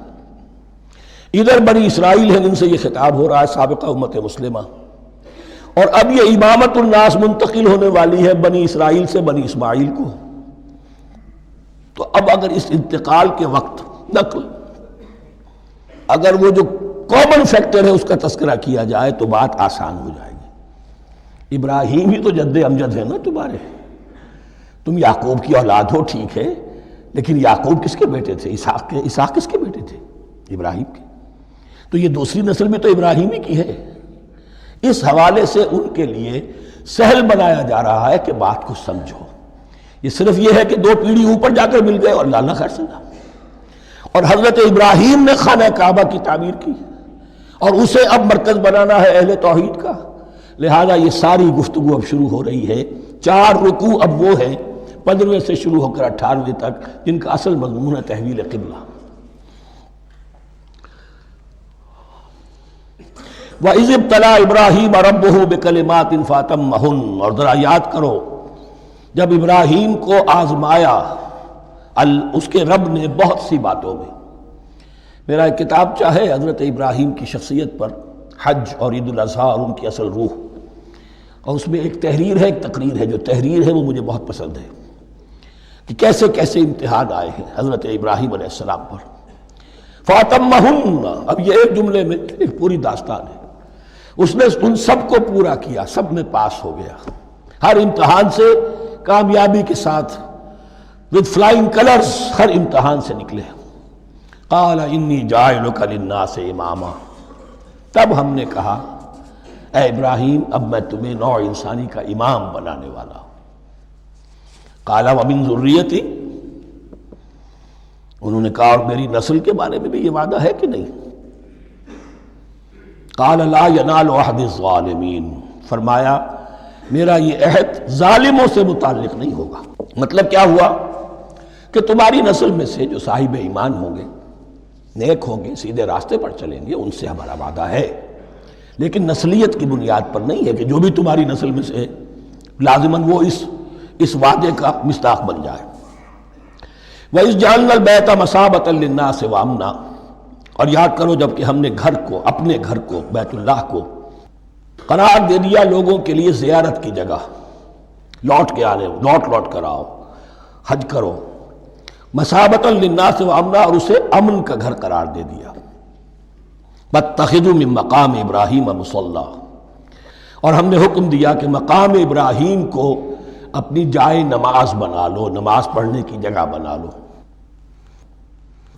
ادھر بنی اسرائیل ہیں جن سے یہ خطاب ہو رہا ہے سابقہ امت مسلمہ، اور اب یہ امامت الناس منتقل ہونے والی ہے بنی اسرائیل سے بنی اسماعیل کو۔ تو اب اگر اس انتقال کے وقت نقل، اگر وہ جو کامن فیکٹر ہے اس کا تذکرہ کیا جائے تو بات آسان ہو جائے گی۔ ابراہیم ہی تو جد امجد ہے نا تمہارے، تم یعقوب کی اولاد ہو ٹھیک ہے، لیکن یعقوب کس کے بیٹے تھے؟ اسحاق کے۔ اسحاق کس کے بیٹے تھے؟ ابراہیم کے۔ تو یہ دوسری نسل بھی تو ابراہیم ہی کی ہے۔ اس حوالے سے ان کے لیے سہل بنایا جا رہا ہے کہ بات کو سمجھو، یہ صرف یہ ہے کہ 2 پیڑھی اوپر جا کر مل گئے اور اللہ خیر سنا۔ اور حضرت ابراہیم نے خانہ کعبہ کی تعمیر کی اور اسے اب مرکز بنانا ہے اہل توحید کا، لہذا یہ ساری گفتگو اب شروع ہو رہی ہے۔ 4 رکوع اب وہ ہیں 15ویں سے شروع ہو کر 18ویں تک جن کا اصل مضمون ہے تحویل قبلہ۔ وَإِذِ ابْتَلَىٰ إِبْرَاهِيمَ رَبُّهُ بِكَلِمَاتٍ فَأَتَمَّهُنَّ، اور ذرا یاد کرو جب ابراہیم کو آزمایا اس کے رب نے بہت سی باتوں میں۔ میرا ایک کتاب چاہے حضرت ابراہیم کی شخصیت پر، حج اور عید الاضحیٰ اور ان کی اصل روح، اور اس میں ایک تحریر ہے، ایک تقریر ہے، جو تحریر ہے وہ مجھے بہت پسند ہے کہ کیسے کیسے امتحان آئے ہیں حضرت ابراہیم علیہ السلام پر۔ فَأَتَمَّهُنَّ، اب یہ ایک جملے میں ایک پوری داستان ہے. اس نے ان سب کو پورا کیا، سب میں پاس ہو گیا، ہر امتحان سے کامیابی کے ساتھ with flying colors ہر امتحان سے نکلے. قال انی جاعلک للناس اماما، تب ہم نے کہا اے ابراہیم اب میں تمہیں نوع انسانی کا امام بنانے والا ہوں. قال ومن ذریتی، انہوں نے کہا اور میری نسل کے بارے میں بھی یہ وعدہ ہے کہ نہیں؟ قال لا ینال عہد الظالمین، فرمایا میرا یہ عہد ظالموں سے متعلق نہیں ہوگا. مطلب کیا ہوا کہ تمہاری نسل میں سے جو صاحب ایمان ہوں گے، نیک ہوں گے، سیدھے راستے پر چلیں گے، ان سے ہمارا وعدہ ہے، لیکن نسلیت کی بنیاد پر نہیں ہے کہ جو بھی تمہاری نسل میں سے لازماً وہ اس وعدے کا مصداق بن جائے. وَإِذْ جَعَلْنَا الْبَيْتَ مَثَابَةً لِلنَّاسِ وَأَمْنًا، اور یاد کرو جب کہ ہم نے گھر کو، اپنے گھر کو، بیت اللہ کو قرار دے دیا لوگوں کے لیے زیارت کی جگہ، لوٹ کے آنے، لوٹ کر آؤ، حج کرو. مثابۃ للناس وامنا، اور اسے امن کا گھر قرار دے دیا. واتخذوا من مقام ابراہیم مصلی، اور ہم نے حکم دیا کہ مقام ابراہیم کو اپنی جائے نماز بنا لو، نماز پڑھنے کی جگہ بنا لو.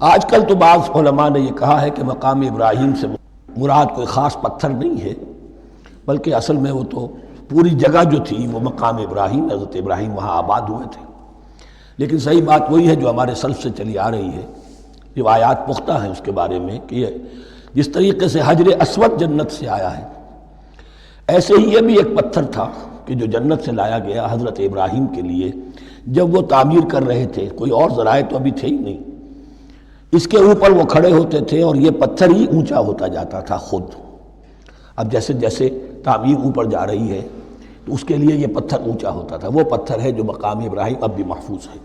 آج کل تو بعض علماء نے یہ کہا ہے کہ مقام ابراہیم سے مراد کوئی خاص پتھر نہیں ہے، بلکہ اصل میں وہ تو پوری جگہ جو تھی وہ مقام ابراہیم، حضرت ابراہیم وہاں آباد ہوئے تھے. لیکن صحیح بات وہی ہے جو ہمارے سلف سے چلی آ رہی ہے، روایات پختہ ہیں اس کے بارے میں کہ یہ جس طریقے سے حجر اسود جنت سے آیا ہے، ایسے ہی یہ بھی ایک پتھر تھا کہ جو جنت سے لایا گیا حضرت ابراہیم کے لیے جب وہ تعمیر کر رہے تھے. کوئی اور ذرائع تو ابھی تھے ہی نہیں، اس کے اوپر وہ کھڑے ہوتے تھے اور یہ پتھر ہی اونچا ہوتا جاتا تھا خود. اب جیسے جیسے تعمیر اوپر جا رہی ہے تو اس کے لیے یہ پتھر اونچا ہوتا تھا. وہ پتھر ہے جو مقام ابراہیم اب بھی محفوظ ہے،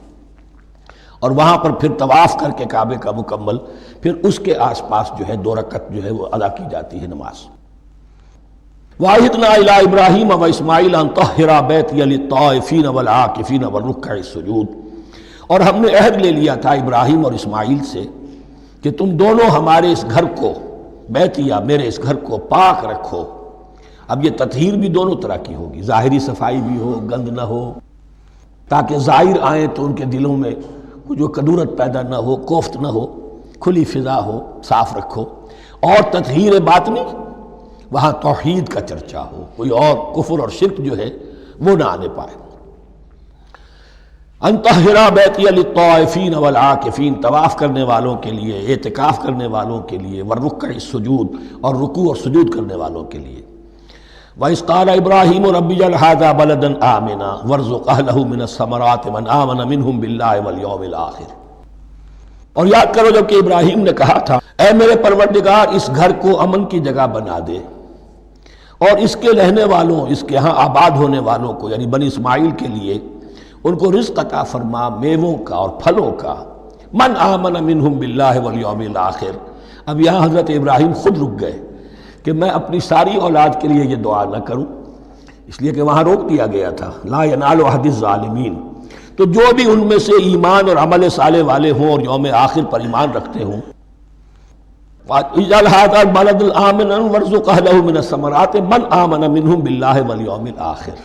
اور وہاں پر پھر طواف کر کے کعبے کا مکمل، پھر اس کے آس پاس جو ہے 2 رکعت جو ہے وہ ادا کی جاتی ہے نماز. وَعَهِدْنَا إِلَىٰ إِبْرَاهِيمَ وَإِسْمَاعِيلَ أَن طَهِّرَا بَيْتِيَ لِلطَّائِفِينَ وَالْعَاكِفِينَ وَالرُّكَّعِ السُّجُودِ، اور ہم نے عہد لے لیا تھا ابراہیم اور اسماعیل سے کہ تم دونوں ہمارے اس گھر کو، بیتیہ میرے اس گھر کو پاک رکھو. اب یہ تطہیر بھی دونوں طرح کی ہوگی، ظاہری صفائی بھی ہو، گند نہ ہو، تاکہ زائر آئیں تو ان کے دلوں میں جو کدورت پیدا نہ ہو، کوفت نہ ہو، کھلی فضا ہو، صاف رکھو. اور تطہیر باطنی، وہاں توحید کا چرچا ہو، کوئی اور کفر اور شرک جو ہے وہ نہ آنے پائے. ان طہرا بیتی للطائفین والعاکفین، طواف کرنے والوں کے لیے، اعتکاف کرنے والوں کے لیے، والرکع السجود، اور رکوع اور سجود کرنے والوں کے لیے. وَإِذْ قَالَ إِبْرَاهِيمُ رَبِّ اجْعَلْ هَٰذَا بَلَدًا آمِنًا وَارْزُقْ أَهْلَهُ مِنَ الثَّمَرَاتِ مَنْ آمَنَ مِنْهُمْ بِاللَّهِ وَالْيَوْمِ الْآخِرِ. اور یاد کرو جب کہ ابراہیم نے کہا تھا اے میرے پروردگار اس گھر کو امن کی جگہ بنا دے، اور اس کے رہنے والوں، اس کے ہاں آباد ہونے والوں کو یعنی بنی اسماعیل کے لیے ان کو رزق عطا فرما، میووں کا اور پھلوں کا. من آمن منہم باللہ والیوم الآخر. اب یہاں حضرت ابراہیم خود رک گئے کہ میں اپنی ساری اولاد کے لیے یہ دعا نہ کروں، اس لیے کہ وہاں روک دیا گیا تھا لا ینال عہد الظالمین. تو جو بھی ان میں سے ایمان اور عمل صالح والے ہوں اور یوم آخر پر ایمان رکھتے ہوں، اجعل هذا البلد آمنا وارزق اهله من الثمرات من آمن منهم باللہ والیوم الآخر.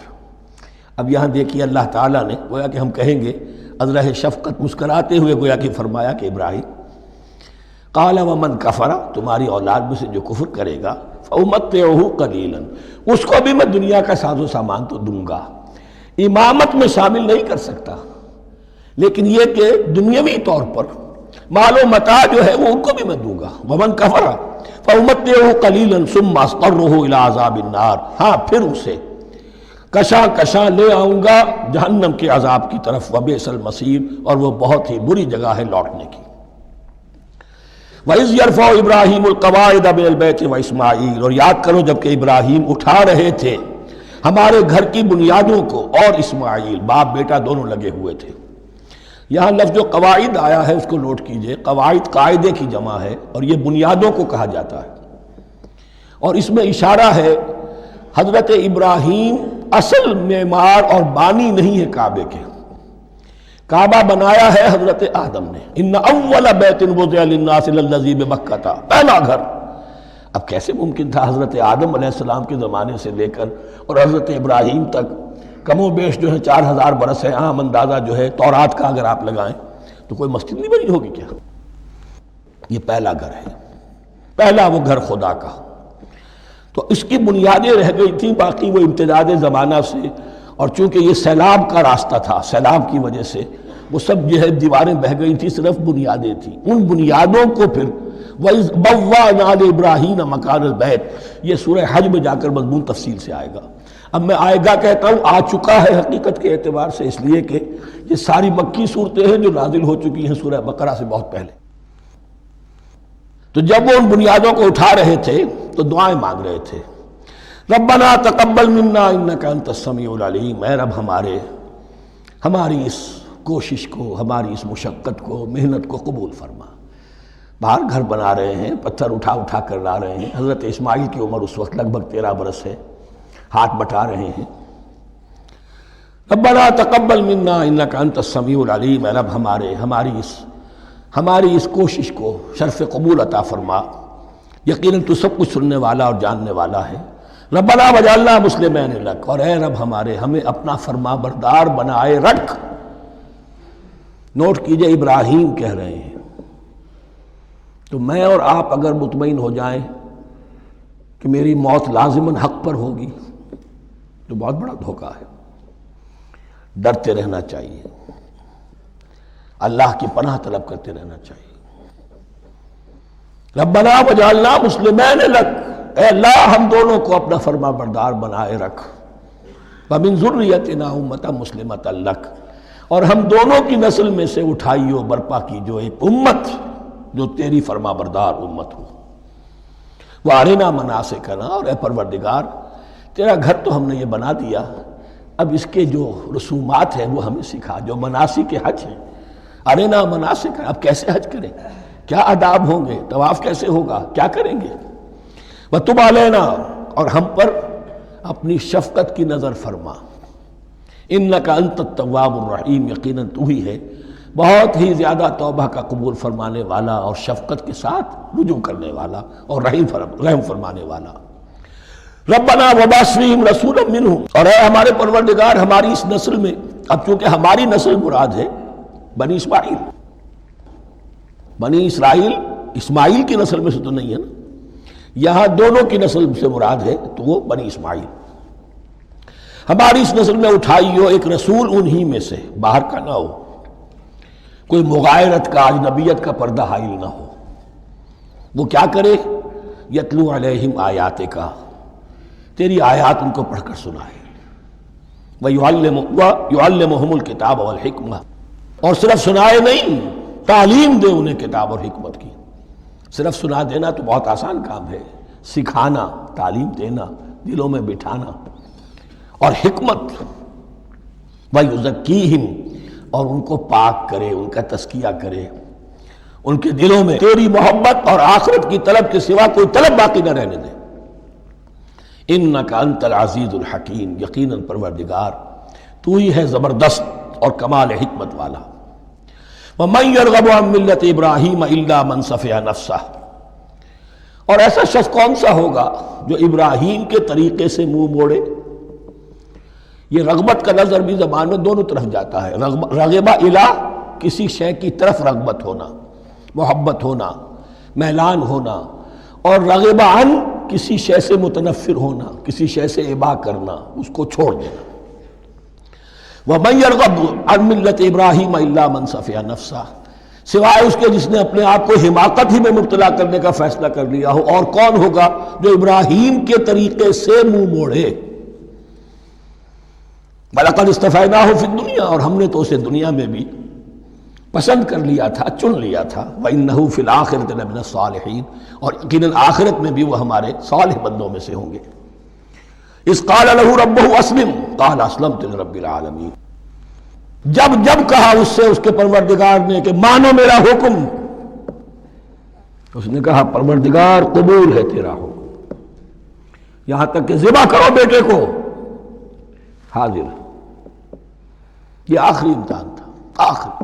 اب یہاں دیکھیے اللہ تعالیٰ نے گویا کہ ہم کہیں گے ازرہ شفقت مسکراتے ہوئے گویا کہ فرمایا کہ ابراہیم قال ومن کفر، تمہاری اولاد میں سے جو کفر کرے گا فأمتعه قلیلا، اس کو بھی میں دنیا کا ساز و سامان تو دوں گا. امامت میں شامل نہیں کر سکتا، لیکن یہ کہ دنیاوی طور پر مال و متاع جو ہے وہ ان کو بھی میں دوں گا. ومن کفر فأمتعه قلیلا ثم اضطره الى عذاب النار، ہاں پھر اسے کشاں کشاں لے آؤں گا جہنم کے عذاب کی طرف. وبئس المصیر، اور وہ بہت ہی بری جگہ ہے لوٹنے کی. وَإِذْ يَرْفَعُ إِبْرَاهِيمُ الْقَوَاعِدَ مِنَ الْبَيْتِ وَإِسْمَاعِيلُ، اور یاد کرو جب کہ ابراہیم اٹھا رہے تھے ہمارے گھر کی بنیادوں کو، اور اسماعیل، باپ بیٹا دونوں لگے ہوئے تھے. یہاں لفظ جو قواعد آیا ہے اس کو نوٹ کیجئے، قواعد قاعدے کی جمع ہے اور یہ بنیادوں کو کہا جاتا ہے. اور اس میں اشارہ ہے حضرت ابراہیم اصل معمار اور بانی نہیں ہے کعبے کے، کعبہ بنایا ہے حضرت آدم نے، ان اول بیت وضع للناس للذی بمکہ، پہلا گھر۔ اب کیسے ممکن تھا حضرت آدم علیہ السلام کے زمانے سے لے کر اور حضرت ابراہیم تک کم و بیش جو ہے 4000 برس ہے، عام اندازہ جو ہے تورات کا اگر آپ لگائیں تو کوئی مسجد نہیں بنی ہوگی کیا؟ یہ پہلا گھر ہے، پہلا وہ گھر خدا کا۔ تو اس کی بنیادیں رہ گئی تھیں، باقی وہ امتداد زمانہ سے، اور چونکہ یہ سیلاب کا راستہ تھا، سیلاب کی وجہ سے وہ سب جو ہے دیواریں بہہ گئی تھیں، صرف بنیادیں تھیں۔ ان بنیادوں کو پھر وَإِذْ بَوَّأْنَا لِإِبْرَاهِيمَ مَكَانَ الْبَيْتِ، یہ سورہ حج میں جا کر مضمون تفصیل سے آئے گا۔ اب میں آئے گا کہتا ہوں، آ چکا ہے حقیقت کے اعتبار سے، اس لیے کہ یہ ساری مکی صورتیں ہیں جو نازل ہو چکی ہیں سورہ بقرہ سے بہت پہلے۔ تو جب وہ ان بنیادوں کو اٹھا رہے تھے تو دعائیں مانگ رہے تھے، ربنا تقبل منا انک انت السمیع العلیم، اے رب ہماری اس کوشش کو، ہماری اس مشقت کو، محنت کو قبول فرما۔ باہر گھر بنا رہے ہیں، پتھر اٹھا اٹھا کر لا رہے ہیں، حضرت اسماعیل کی عمر اس وقت لگ بھگ 13 برس ہے، ہاتھ بٹا رہے ہیں۔ ربنا تقبل منا انک انت السمیع العلیم، اے رب ہماری اس کوشش کو شرف قبول عطا فرما، یقیناً تو سب کچھ سننے والا اور جاننے والا ہے۔ ربنا وجعلنا مسلمین لک، اور اے رب ہمیں اپنا فرما بردار بنائے رکھ۔ نوٹ کیجئے، ابراہیم کہہ رہے ہیں، تو میں اور آپ اگر مطمئن ہو جائیں کہ میری موت لازماً حق پر ہوگی تو بہت بڑا دھوکہ ہے۔ ڈرتے رہنا چاہیے، اللہ کی پناہ طلب کرتے رہنا چاہیے۔ ربنا وجعلنا مسلمین لک، اے اللہ ہم دونوں کو اپنا فرما بردار بنائے رکھ، ومن ذریتنا امۃ مسلمۃ لک، اور ہم دونوں کی نسل میں سے اٹھائیو برپا کی جو ایک امت جو تیری فرما بردار امت ہو۔ وارنا مناسکنا، اور اے پروردگار تیرا گھر تو ہم نے یہ بنا دیا، اب اس کے جو رسومات ہیں وہ ہمیں سکھا، جو مناسک حج ہیں، ارنا مناسک، اب کیسے حج کریں، کیا آداب ہوں گے، طواف کیسے ہوگا، کیا کریں گے۔ وتب علینا، اور ہم پر اپنی شفقت کی نظر فرما، انک انت التواب الرحیم، یقیناً تو ہی ہے بہت ہی زیادہ توبہ کا قبول فرمانے والا اور شفقت کے ساتھ رجوع کرنے والا اور رحم فرمانے والا۔ ربنا وبعث فیہم رسولا منہم، اور اے ہمارے پروردگار ہماری اس نسل میں، اب چونکہ ہماری نسل مراد ہے بنی اسماعیل، بنی اسرائیل اسماعیل کی نسل میں سے تو نہیں ہے نا، یہاں دونوں کی نسل سے مراد ہے تو وہ بنی اسماعیل۔ ہماری اس نسل میں اٹھائی ہو ایک رسول انہی میں سے، باہر کا نہ ہو، کوئی مغایرت کا، اجنبیت کا پردہ حائل نہ ہو۔ وہ کیا کرے، یتلو علیہم آیاتک، تیری آیات ان کو پڑھ کر سنائے، وَيُعَلِّمُهُمُ الْكِتَابَ وَالْحِکْمَةَ، اور صرف سنائے نہیں، تعلیم دے انہیں کتاب اور حکمت کی۔ صرف سنا دینا تو بہت آسان کام ہے، سکھانا، تعلیم دینا، دلوں میں بٹھانا، اور حکمت، وَيُزَكِّيهِمْ، اور ان کو پاک کرے، ان کا تزکیہ کرے، ان کے دلوں میں تیری محبت اور آخرت کی طلب کے سوا کوئی طلب باقی نہ رہنے دے۔ انک انت العزیز الحکیم، یقیناً پروردگار تو ہی ہے زبردست اور کمال حکمت والا۔ وَمَن يَرْغَبُ عَن مِّلَّةِ إِبْرَاهِيمَ إِلَّا مَن سَفِهَ نَفْسَهُ، اور ایسا شخص کون سا ہوگا جو ابراہیم کے طریقے سے منہ موڑے۔ یہ رغبت کا نظر بھی زبان میں دونوں طرف جاتا ہے، رغبہ الہ، کسی شے کی طرف رغبت ہونا، محبت ہونا، میلان ہونا، اور رغبہ عن، کسی شے سے متنفر ہونا، کسی شے سے ابا کرنا، اس کو چھوڑ دینا۔ وَمَن يَرْغَبُ عَن مِّلَّةِ إِبْرَاهِيمَ إِلَّا مَن سَفِهَ نَفْسَهُ، سوائے اس کے جس نے اپنے آپ کو حماقت ہی میں مبتلا کرنے کا فیصلہ کر لیا ہو، اور کون ہوگا جو ابراہیم کے طریقے سے منہ موڑے۔ وَلَقَدِ اصْطَفَيْنَاهُ فِي الدُّنْيَا، اور ہم نے تو اسے دنیا میں بھی پسند کر لیا تھا، چن لیا تھا۔ وَإِنَّهُ فِي الْآخِرَةِ لَمِنَ الصَّالِحِينَ، اور یقیناً آخرت میں بھی وہ ہمارے صالح بندوں میں سے ہوں گے۔ اذ قال له ربه اسلم قال اسلمت لرب العالمین، جب کہا اس سے اس کے پروردگار نے کہ مانو میرا حکم، اس نے کہا پروردگار قبول ہے تیرا حکم، یہاں تک کہ ذبح کرو بیٹے کو، حاضر۔ یہ آخری امتحان تھا، آخر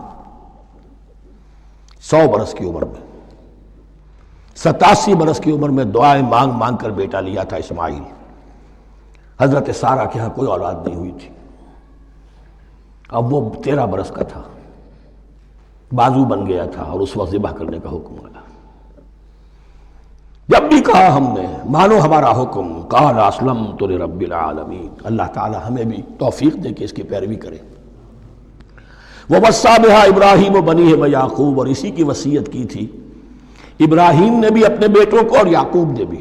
100 برس کی عمر میں، 87 برس کی عمر میں دعائیں مانگ مانگ کر بیٹا لیا تھا اسماعیل۔ حضرت سارہ کے ہاں کوئی اولاد نہیں ہوئی تھی، اب وہ 13 برس کا تھا، بازو بن گیا تھا اور اس وقت ذبح کرنے کا حکم آیا۔ جب بھی کہا ہم نے مانو ہمارا حکم، قال اسلمت لرب العالمین، اللہ تعالی ہمیں بھی توفیق دے کہ اس کی پیروی کریں۔ ووصى بها ابراہیم وبنیہ ویعقوب، اور اسی کی وصیت کی تھی ابراہیم نے بھی اپنے بیٹوں کو اور یعقوب نے بھی۔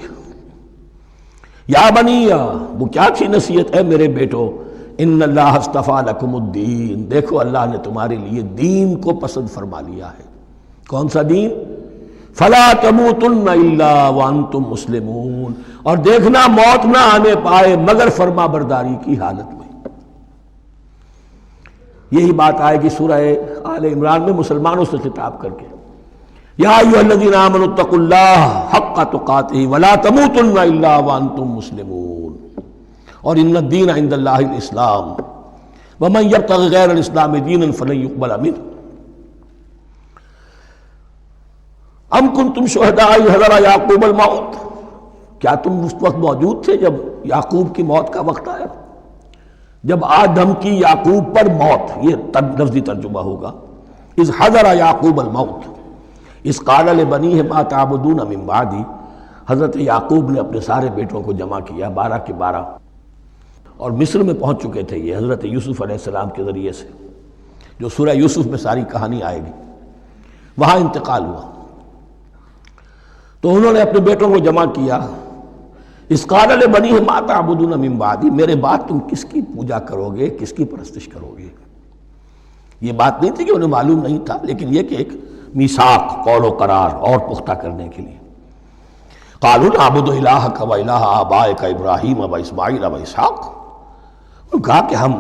یا بنیہ، وہ کیا تھی نصیحت؟ اے میرے بیٹو، ان اللہ اصطفیٰ لکم الدین، دیکھو اللہ نے تمہارے لیے دین کو پسند فرما لیا ہے۔ کون سا دین؟ فلا تموتن الا وانتم مسلمون، اور دیکھنا موت نہ آنے پائے مگر فرما برداری کی حالت میں۔ یہی بات آئے گی سورہ آل عمران میں مسلمانوں سے خطاب کر کے، یا ایھا الذین آمنوا اتقوا اللہ حق تقاتہ ولا تموتن الا وانتم مسلمون، اور ان الدین عند اللہ الاسلام ومن یبتغ غیر الاسلام دینا فلن یقبل منہ۔ ام کنتم شہداء اذ حضر یعقوب الموت، کیا تم اس وقت موجود تھے جب یعقوب کی موت کا وقت آیا؟ جب آدم کی یعقوب پر موت، یہ لفظی ترجمہ ہوگا، اذ حضر یعقوب الموت اذ قال لبنیہ ما تعبدون من بعدی، حضرت یعقوب نے اپنے سارے بیٹوں کو جمع کیا، 12 کے 12، اور مصر میں پہنچ چکے تھے یہ حضرت یوسف علیہ السلام کے ذریعے سے، جو سورہ یوسف میں ساری کہانی آئے گی، وہاں انتقال ہوا۔ تو انہوں نے اپنے بیٹوں کو جمع کیا، اذ قال لبنیہ ما تعبدون من بعدی، میرے بعد تم کس کی پوجا کرو گے، کس کی پرستش کرو گے؟ یہ بات نہیں تھی کہ انہیں معلوم نہیں تھا، لیکن یہ کہ ایک میثاق، قول و قرار اور پختہ کرنے کے لیے۔ قالوا نعبد الہک و الہ آبائک ابراہیم و اسماعیل و اسحاق، انہوں نے کہا کہ ہم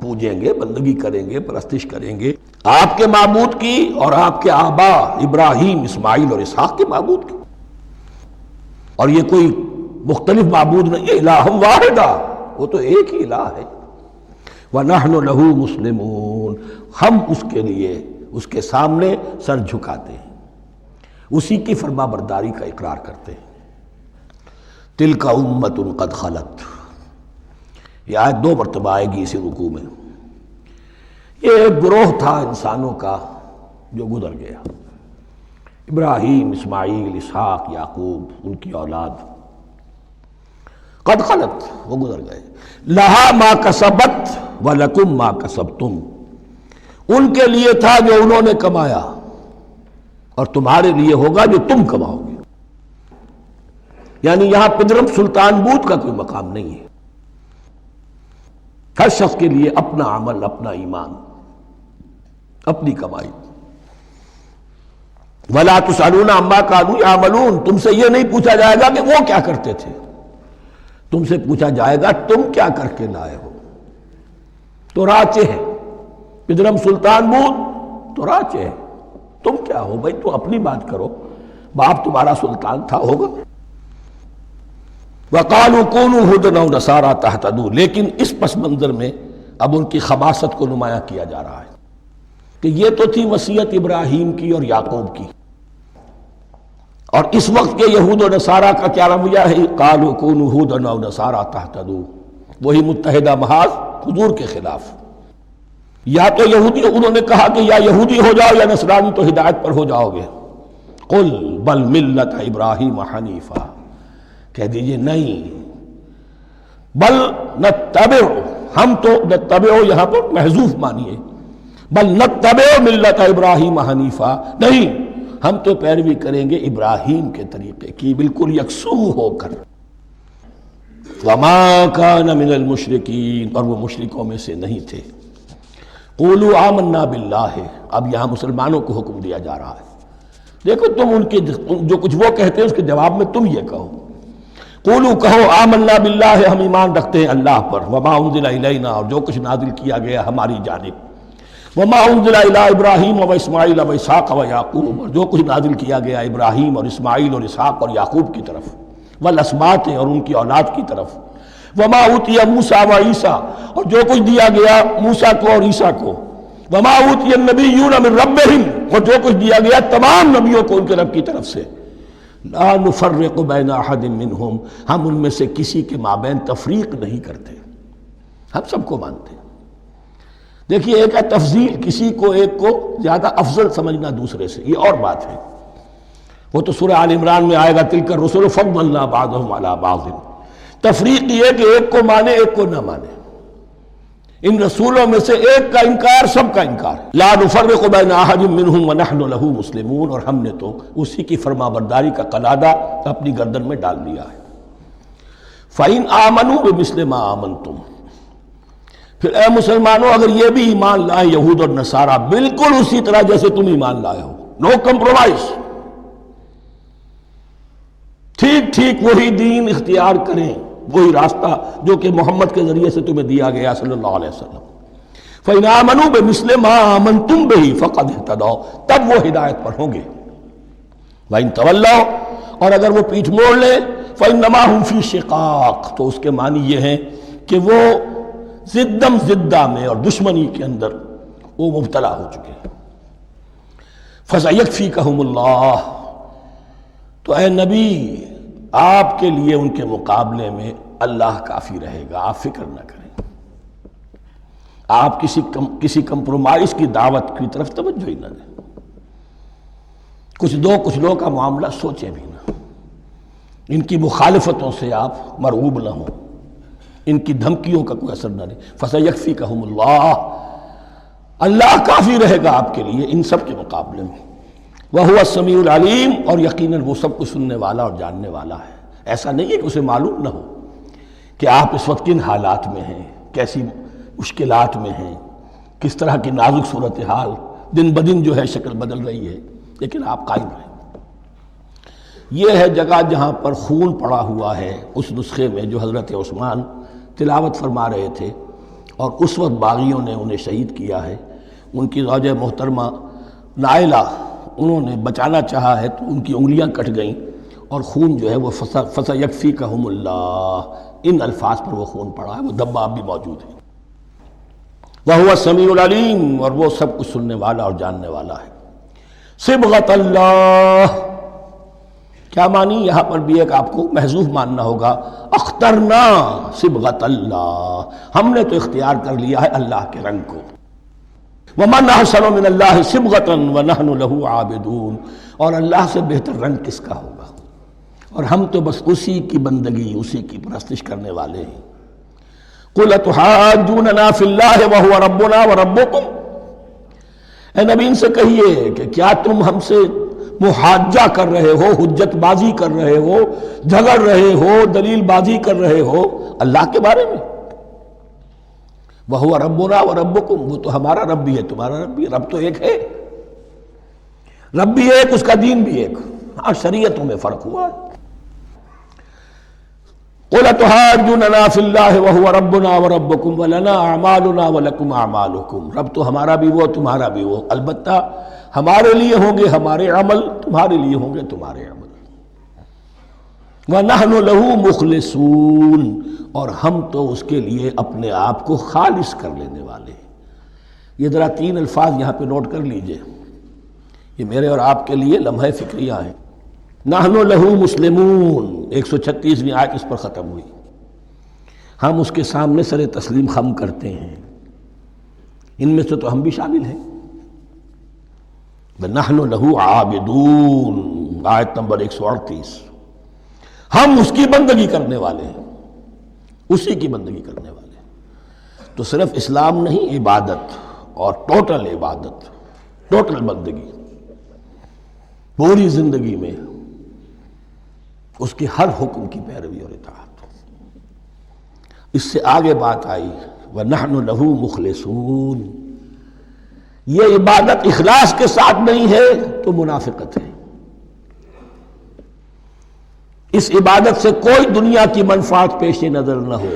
پوجیں گے، بندگی کریں گے، پرستش کریں گے آپ کے معبود کی اور آپ کے آبا ابراہیم، اسماعیل اور اسحاق کے معبود کی، اور یہ کوئی مختلف معبود نہیں ہے، الہ واحدہ، وہ تو ایک ہی الہ ہے۔ وَنَحْنُ لَهُ مُسْلِمُونَ، ہم اس کے لیے، اس کے سامنے سر جھکاتے ہیں، اسی کی فرما برداری کا اقرار کرتے ہیں۔ تِلْكَ أُمَّةٌ قَدْ خَلَتْ، یہ آیت 2 مرتبہ آئے گی اسی رکوع میں۔ یہ ایک گروہ تھا انسانوں کا جو گزر گیا، ابراہیم، اسماعیل، اسحاق، یعقوب، ان کی اولاد، قد خلت، وہ گزر گئے۔ لہا ما کسبت ولکم ما کسبتم، ان کے لیے تھا جو انہوں نے کمایا اور تمہارے لیے ہوگا جو تم کماؤ گے۔ یعنی یہاں پدرم سلطان بود کا کوئی مقام نہیں ہے، ہر شخص کے لیے اپنا عمل، اپنا ایمان، اپنی کمائی۔ وَلَا تُسْأَلُونَ عَمَّا كَانُوا يَعْمَلُونَ، تم سے یہ نہیں پوچھا جائے گا کہ وہ کیا کرتے تھے، تم سے پوچھا جائے گا تم کیا کر کے لائے ہو۔ تو راچے ہے پدرم سلطان بود، تو راچے ہے، تم کیا ہو بھائی، تو اپنی بات کرو، باپ تمہارا سلطان تھا، ہوگا۔ وَقَالُوا كُونُوا هُودًا أَوْ نَصَارَىٰ تَهْتَدُوا، لیکن اس پس منظر میں اب ان کی خباثت کو نمایاں کیا جا رہا ہے کہ یہ تو تھی وصیت ابراہیم کی اور یعقوب کی، اور اس وقت کے یہود و نصارہ کا کیا رویہ ہے؟ قالوا كونوا هودا او نصارى تهتدوا، وہی متحدہ محاذ حضور کے خلاف۔ یا تو یہودی، انہوں نے کہا کہ یا یہودی ہو جاؤ یا نصرانی تو ہدایت پر ہو جاؤ گے۔ قل بل ملت ابراہیم حنیفا، کہہ دیجئے نہیں، بل نتبع، ہم تو نتبع یہاں پر محذوف مانیے، بل نتبع ملت ابراہیم حنیفا، نہیں، ہم تو پیروی کریں گے ابراہیم کے طریقے کی، بالکل یکسو ہو کر۔ وما کان من المشرکین، اور وہ مشرکوں میں سے نہیں تھے۔ قولوا آمنا باللہ، اب یہاں مسلمانوں کو حکم دیا جا رہا ہے، دیکھو تم ان کے جو کچھ وہ کہتے ہیں اس کے جواب میں تم یہ کہو، قولوا کہو آمنا باللہ، ہم ایمان رکھتے ہیں اللہ پر، وما انزل الینا، اور جو کچھ نازل کیا گیا ہماری جانب، وما انزل الی ابراہیم و اسماعیل و اسحاق و یعقوب، اور جو کچھ نازل کیا گیا ابراہیم اور اسماعیل اور اسحاق اور یعقوب کی طرف، والاسباط، اور ان کی اولاد کی طرف، وما اوتی موسیٰ و عیسیٰ، اور جو کچھ دیا گیا موسیٰ کو اور عیسیٰ کو، وما اوتی النبیون من ربہم، اور جو کچھ دیا گیا تمام نبیوں کو ان کے رب کی طرف سے، لا نفرق بین احد منہم، ہم ان میں سے کسی کے مابین تفریق نہیں کرتے، ہم سب کو مانتے ہیں۔ دیکھیے ایک ہے تفضیل، کسی کو ایک کو زیادہ افضل سمجھنا دوسرے سے، یہ اور بات ہے، وہ تو سورہ آل عمران میں آئے گا تلک الرسل فضلنا بعضهم علی بعض۔ تفریق یہ کہ ایک کو مانے ایک کو نہ مانے، ان رسولوں میں سے ایک کا انکار سب کا انکار ہے۔ لا نفرق بین احد منہم ونحن له مسلمون، اور ہم نے تو اسی کی فرما برداری کا قلادہ اپنی گردن میں ڈال دیا ہے۔ فَإِنْ آمَنُوا بِمِثْلِ مَا آمَنْتُمْ، پھر اے مسلمانوں اگر یہ بھی ایمان لائے یہود اور نصارہ بالکل اسی طرح جیسے تم ایمان لائے ہو، نو کمپرومائز، ٹھیک ٹھیک وہی دین اختیار کریں، وہی راستہ جو کہ محمد کے ذریعے سے تمہیں دیا گیا صلی اللہ علیہ وسلم۔ فَإِنْ آمَنُوا بِمِثْلِ مَا آمَنْتُمْ بِهِ فَقَدْ اهْتَدَوْا، تب وہ ہدایت پر ہوں گے۔ وَإِنْ تَوَلَّوْا، اور اگر وہ پیٹھ موڑ لیں، فَإِنَّمَا هُمْ فِي شِقَاقٍ، تو اس کے معنی یہ ہیں کہ وہ زدم زدہ میں اور دشمنی کے اندر وہ مبتلا ہو چکے ہیں۔ فَسَيَكْفِيكَهُمُ اللَّهُ، تو اے نبی آپ کے لیے ان کے مقابلے میں اللہ کافی رہے گا، آپ فکر نہ کریں، آپ کسی کمپرومائز کی دعوت کی طرف توجہ ہی نہ دیں، کچھ دو کا معاملہ سوچیں بھی نہ، ان کی مخالفتوں سے آپ مرعوب نہ ہوں، ان کی دھمکیوں کا کوئی اثر نہ لیں۔ فَسَيَكْفِيكَهُمُ اللَّهُ، اللہ کافی رہے گا آپ کے لیے ان سب کے مقابلے میں۔ وَهُوَ السَّمِيعُ الْعَلِيمُ، اور یقیناً وہ سب کچھ سننے والا اور جاننے والا ہے۔ ایسا نہیں ہے کہ اسے معلوم نہ ہو کہ آپ اس وقت کن حالات میں ہیں، کیسی مشکلات میں ہیں، کس طرح کی نازک صورتحال دن بدن جو ہے شکل بدل رہی ہے، لیکن آپ قائم رہیں۔ یہ ہے جگہ جہاں پر خون پڑا ہوا ہے، اس نسخے میں جو حضرت عثمان تلاوت فرما رہے تھے، اور اس وقت باغیوں نے انہیں شہید کیا ہے۔ ان کی زوجہ محترمہ نائلہ، انہوں نے بچانا چاہا ہے تو ان کی انگلیاں کٹ گئیں، اور خون جو ہے وہ فَسَيَكْفِيكَهُمُ اللَّهُ، ان الفاظ پر وہ خون پڑا ہے، وہ دھبا اب بھی موجود ہے۔ وَهُوَ السَّمِيعُ الْعَلِيمُ، اور وہ سب کچھ سننے والا اور جاننے والا ہے۔ صبغۃ اللہ، کیا معنی یہاں پر بھی ایک آپ کو محذوف ماننا ہوگا، اخترنا صبغۃ اللہ، ہم نے تو اختیار کر لیا ہے اللہ کے رنگ کو۔ وَمَنْ أَحْسَنُ مِنَ اللَّهِ صِبْغَةً وَنَحْنُ لَهُ عَابِدُونَ، اور اللہ سے بہتر رنگ کس کا ہوگا، اور ہم تو بس اسی کی بندگی، اسی کی پرستش کرنے والے ہیں۔ قُلْ أَتُحَاجُّونَنَا فِي اللَّهِ وَهُوَ رَبُّنَا وَرَبُّكُمْ، اے نبی ان سے کہیے کہ کیا تم ہم سے محاجہ کر رہے ہو، حجت بازی کر رہے ہو، جھگڑ رہے ہو، دلیل بازی کر رہے ہو اللہ کے بارے میں؟ وَهُوَ رَبُّنَا وَرَبُّكُمْ، وہ تو ہمارا رب بھی ہے تمہارا رب بھی ہے، رب تو ایک ہے، رب بھی ایک، اس کا دین بھی ایک، ہاں شریعتوں میں فرق ہوا ہے۔ قُلْ أَتُحَاجُّونَنَا فِي اللَّهِ وَهُوَ رَبُّنَا وَرَبُّكُمْ وَلَنَا أَعْمَالُنَا وَلَكُمْ أَعْمَالُكُمْ، رب تو ہمارا بھی وہ تمہارا بھی وہ، البتہ ہمارے لیے ہوں گے ہمارے عمل، تمہارے لیے ہوں گے تمہارے عمل۔ وَنَحْنُ لَهُ مُخْلِصُونَ، اور ہم تو اس کے لیے اپنے آپ کو خالص کر لینے والے ہیں۔ یہ ذرا 3 الفاظ یہاں پہ نوٹ کر لیجئے، یہ میرے اور آپ کے لیے لمحہ فکریہ ہیں۔ نحن لہو مسلمون، 136ویں آیت اس پر ختم ہوئی، ہم اس کے سامنے سر تسلیم خم کرتے ہیں، ان میں سے تو ہم بھی شامل ہیں۔ نحن لہو عابدون، آیت نمبر 138، ہم اس کی بندگی کرنے والے ہیں، اسی کی بندگی کرنے والے ہیں۔ تو صرف اسلام نہیں، عبادت اور ٹوٹل عبادت، ٹوٹل بندگی، پوری زندگی میں اس کے ہر حکم کی پیروی اور اطاعت۔ اس سے آگے بات آئی وَنَحْنُ لَهُ مُخْلِصُونَ، یہ عبادت اخلاص کے ساتھ نہیں ہے تو منافقت ہے۔ اس عبادت سے کوئی دنیا کی منفعت پیش نظر نہ ہو،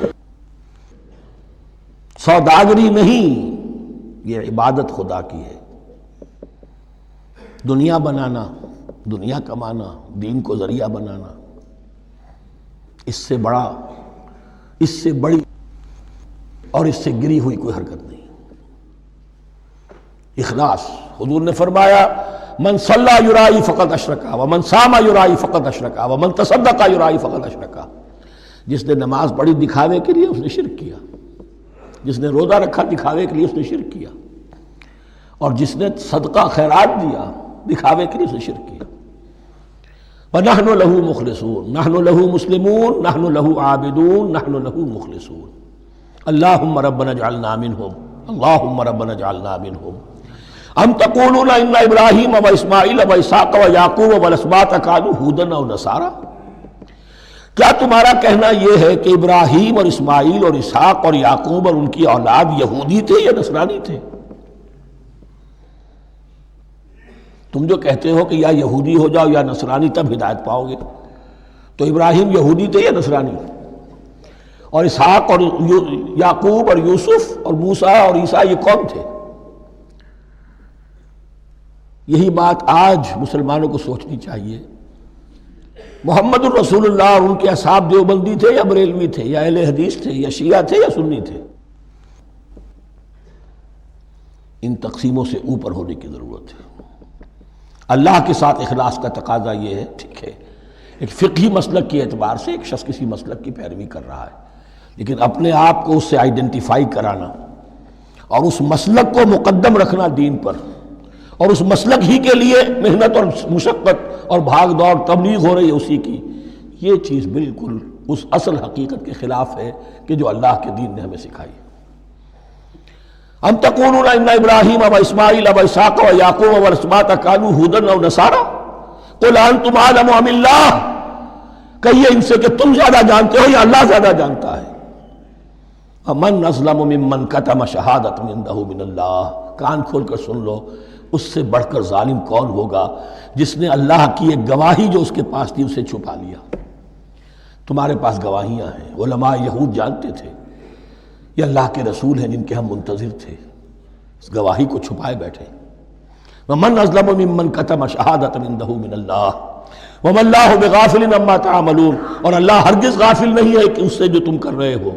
سوداگری نہیں، یہ عبادت خدا کی ہے۔ دنیا بنانا، دنیا کمانا، دین کو ذریعہ بنانا، اس سے بڑا، اس سے بڑی اور اس سے گری ہوئی کوئی حرکت نہیں۔ اخلاص. حضور نے فرمایا من صلی یرائی فقط اشرکا ومن صام یرائی فقط اشرکا ومن تصدق یرائی فقط اشرکا. جس نے نماز پڑھی دکھاوے کے لیے اس نے شرک کیا، جس نے روزہ رکھا دکھاوے کے لیے اس نے شرک کیا، اور جس نے صدقہ خیرات دیا دکھاوے کے لیے اس نے شرک کیا. وَنَحْنُ لَهُ مُخْلِصُونَ نَحْنُ لَهُ مُسْلِمُونَ نَحْنُ لَهُ عَابِدُونَ نَحْنُ لَهُ مُخْلِصُونَ. اللهم ربنا اجعلنا منهم اللهم ربنا اجعلنا منهم. ام تقولون ان ابراہیم واسماعیل واسحاق ویعقوب والاسباط كانوا هودا او نصارا. کیا تمہارا کہنا یہ ہے کہ ابراہیم اور اسماعیل اور اسحاق اور یعقوب اور ان کی اولاد یہودی تھے یا نصرانی تھے؟ تم جو کہتے ہو کہ یا یہودی ہو جاؤ یا نصرانی تب ہدایت پاؤ گے، تو ابراہیم یہودی تھے یا نصرانی؟ اور اسحاق اور یعقوب اور یوسف اور موسیٰ اور عیسیٰ یہ کون تھے؟ یہی بات آج مسلمانوں کو سوچنی چاہیے. محمد الرسول اللہ اور ان کے اصحاب دیوبندی تھے یا بریلوی تھے یا اہل حدیث تھے یا شیعہ تھے یا سنی تھے؟ ان تقسیموں سے اوپر ہونے کی ضرورت ہے. اللہ کے ساتھ اخلاص کا تقاضا یہ ہے، ٹھیک ہے ایک فقہی مسلک کے اعتبار سے ایک شخص کسی مسلک کی پیروی کر رہا ہے، لیکن اپنے آپ کو اس سے آئیڈینٹیفائی کرانا اور اس مسلک کو مقدم رکھنا دین پر، اور اس مسلک ہی کے لیے محنت اور مشقت اور بھاگ دوڑ تبلیغ ہو رہی ہے اسی کی، یہ چیز بالکل اس اصل حقیقت کے خلاف ہے کہ جو اللہ کے دین نے ہمیں سکھائی. ام تقولون ان ابراہیم واسماعیل واسحاق ویعقوب والاسباط كانوا هودا او نصارا قل انتم اعلم ام اللہ. کہیے ان سے کہ تم زیادہ جانتے ہو یا اللہ زیادہ جانتا ہے. ومن اظلم ممن كتم شهادة عنده من اللہ. کان کھول کر سن لو، اس سے بڑھ کر ظالم کون ہوگا جس نے اللہ کی ایک گواہی جو اس کے پاس تھی اسے چھپا لیا. تمہارے پاس گواہیاں ہیں، علماء یہود جانتے تھے یہ اللہ کے رسول ہیں جن کے ہم منتظر تھے، اس گواہی کو چھپائے بیٹھے. ومن اظلم ممن كتم شهادة عنده من اللہ وما اللہ بغافل عما تعملون. اور اللہ ہرگز غافل نہیں ہے کہ اس سے جو تم کر رہے ہو.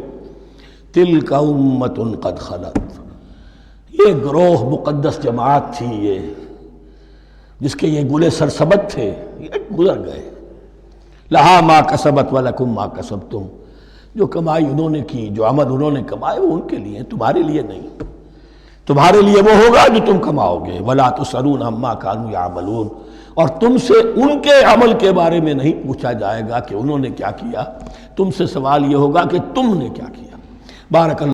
تلک امۃ قد خلت. یہ گروہ مقدس جماعت تھی یہ جس کے یہ گلے سرسبد تھے، یہ گزر گئے. لہا ما کسبت ولکم ما کسبتم. جو کمائی انہوں نے کی، جو عمل انہوں نے کمائے وہ ان کے لیے، تمہارے لیے نہیں. تمہارے لیے وہ ہوگا جو تم کماؤ گے. ولا تسألون عما كانوا يعملون. اور تم سے ان کے عمل کے بارے میں نہیں پوچھا جائے گا کہ انہوں نے کیا کیا، تم سے سوال یہ ہوگا کہ تم نے کیا کیا. بارک اللہ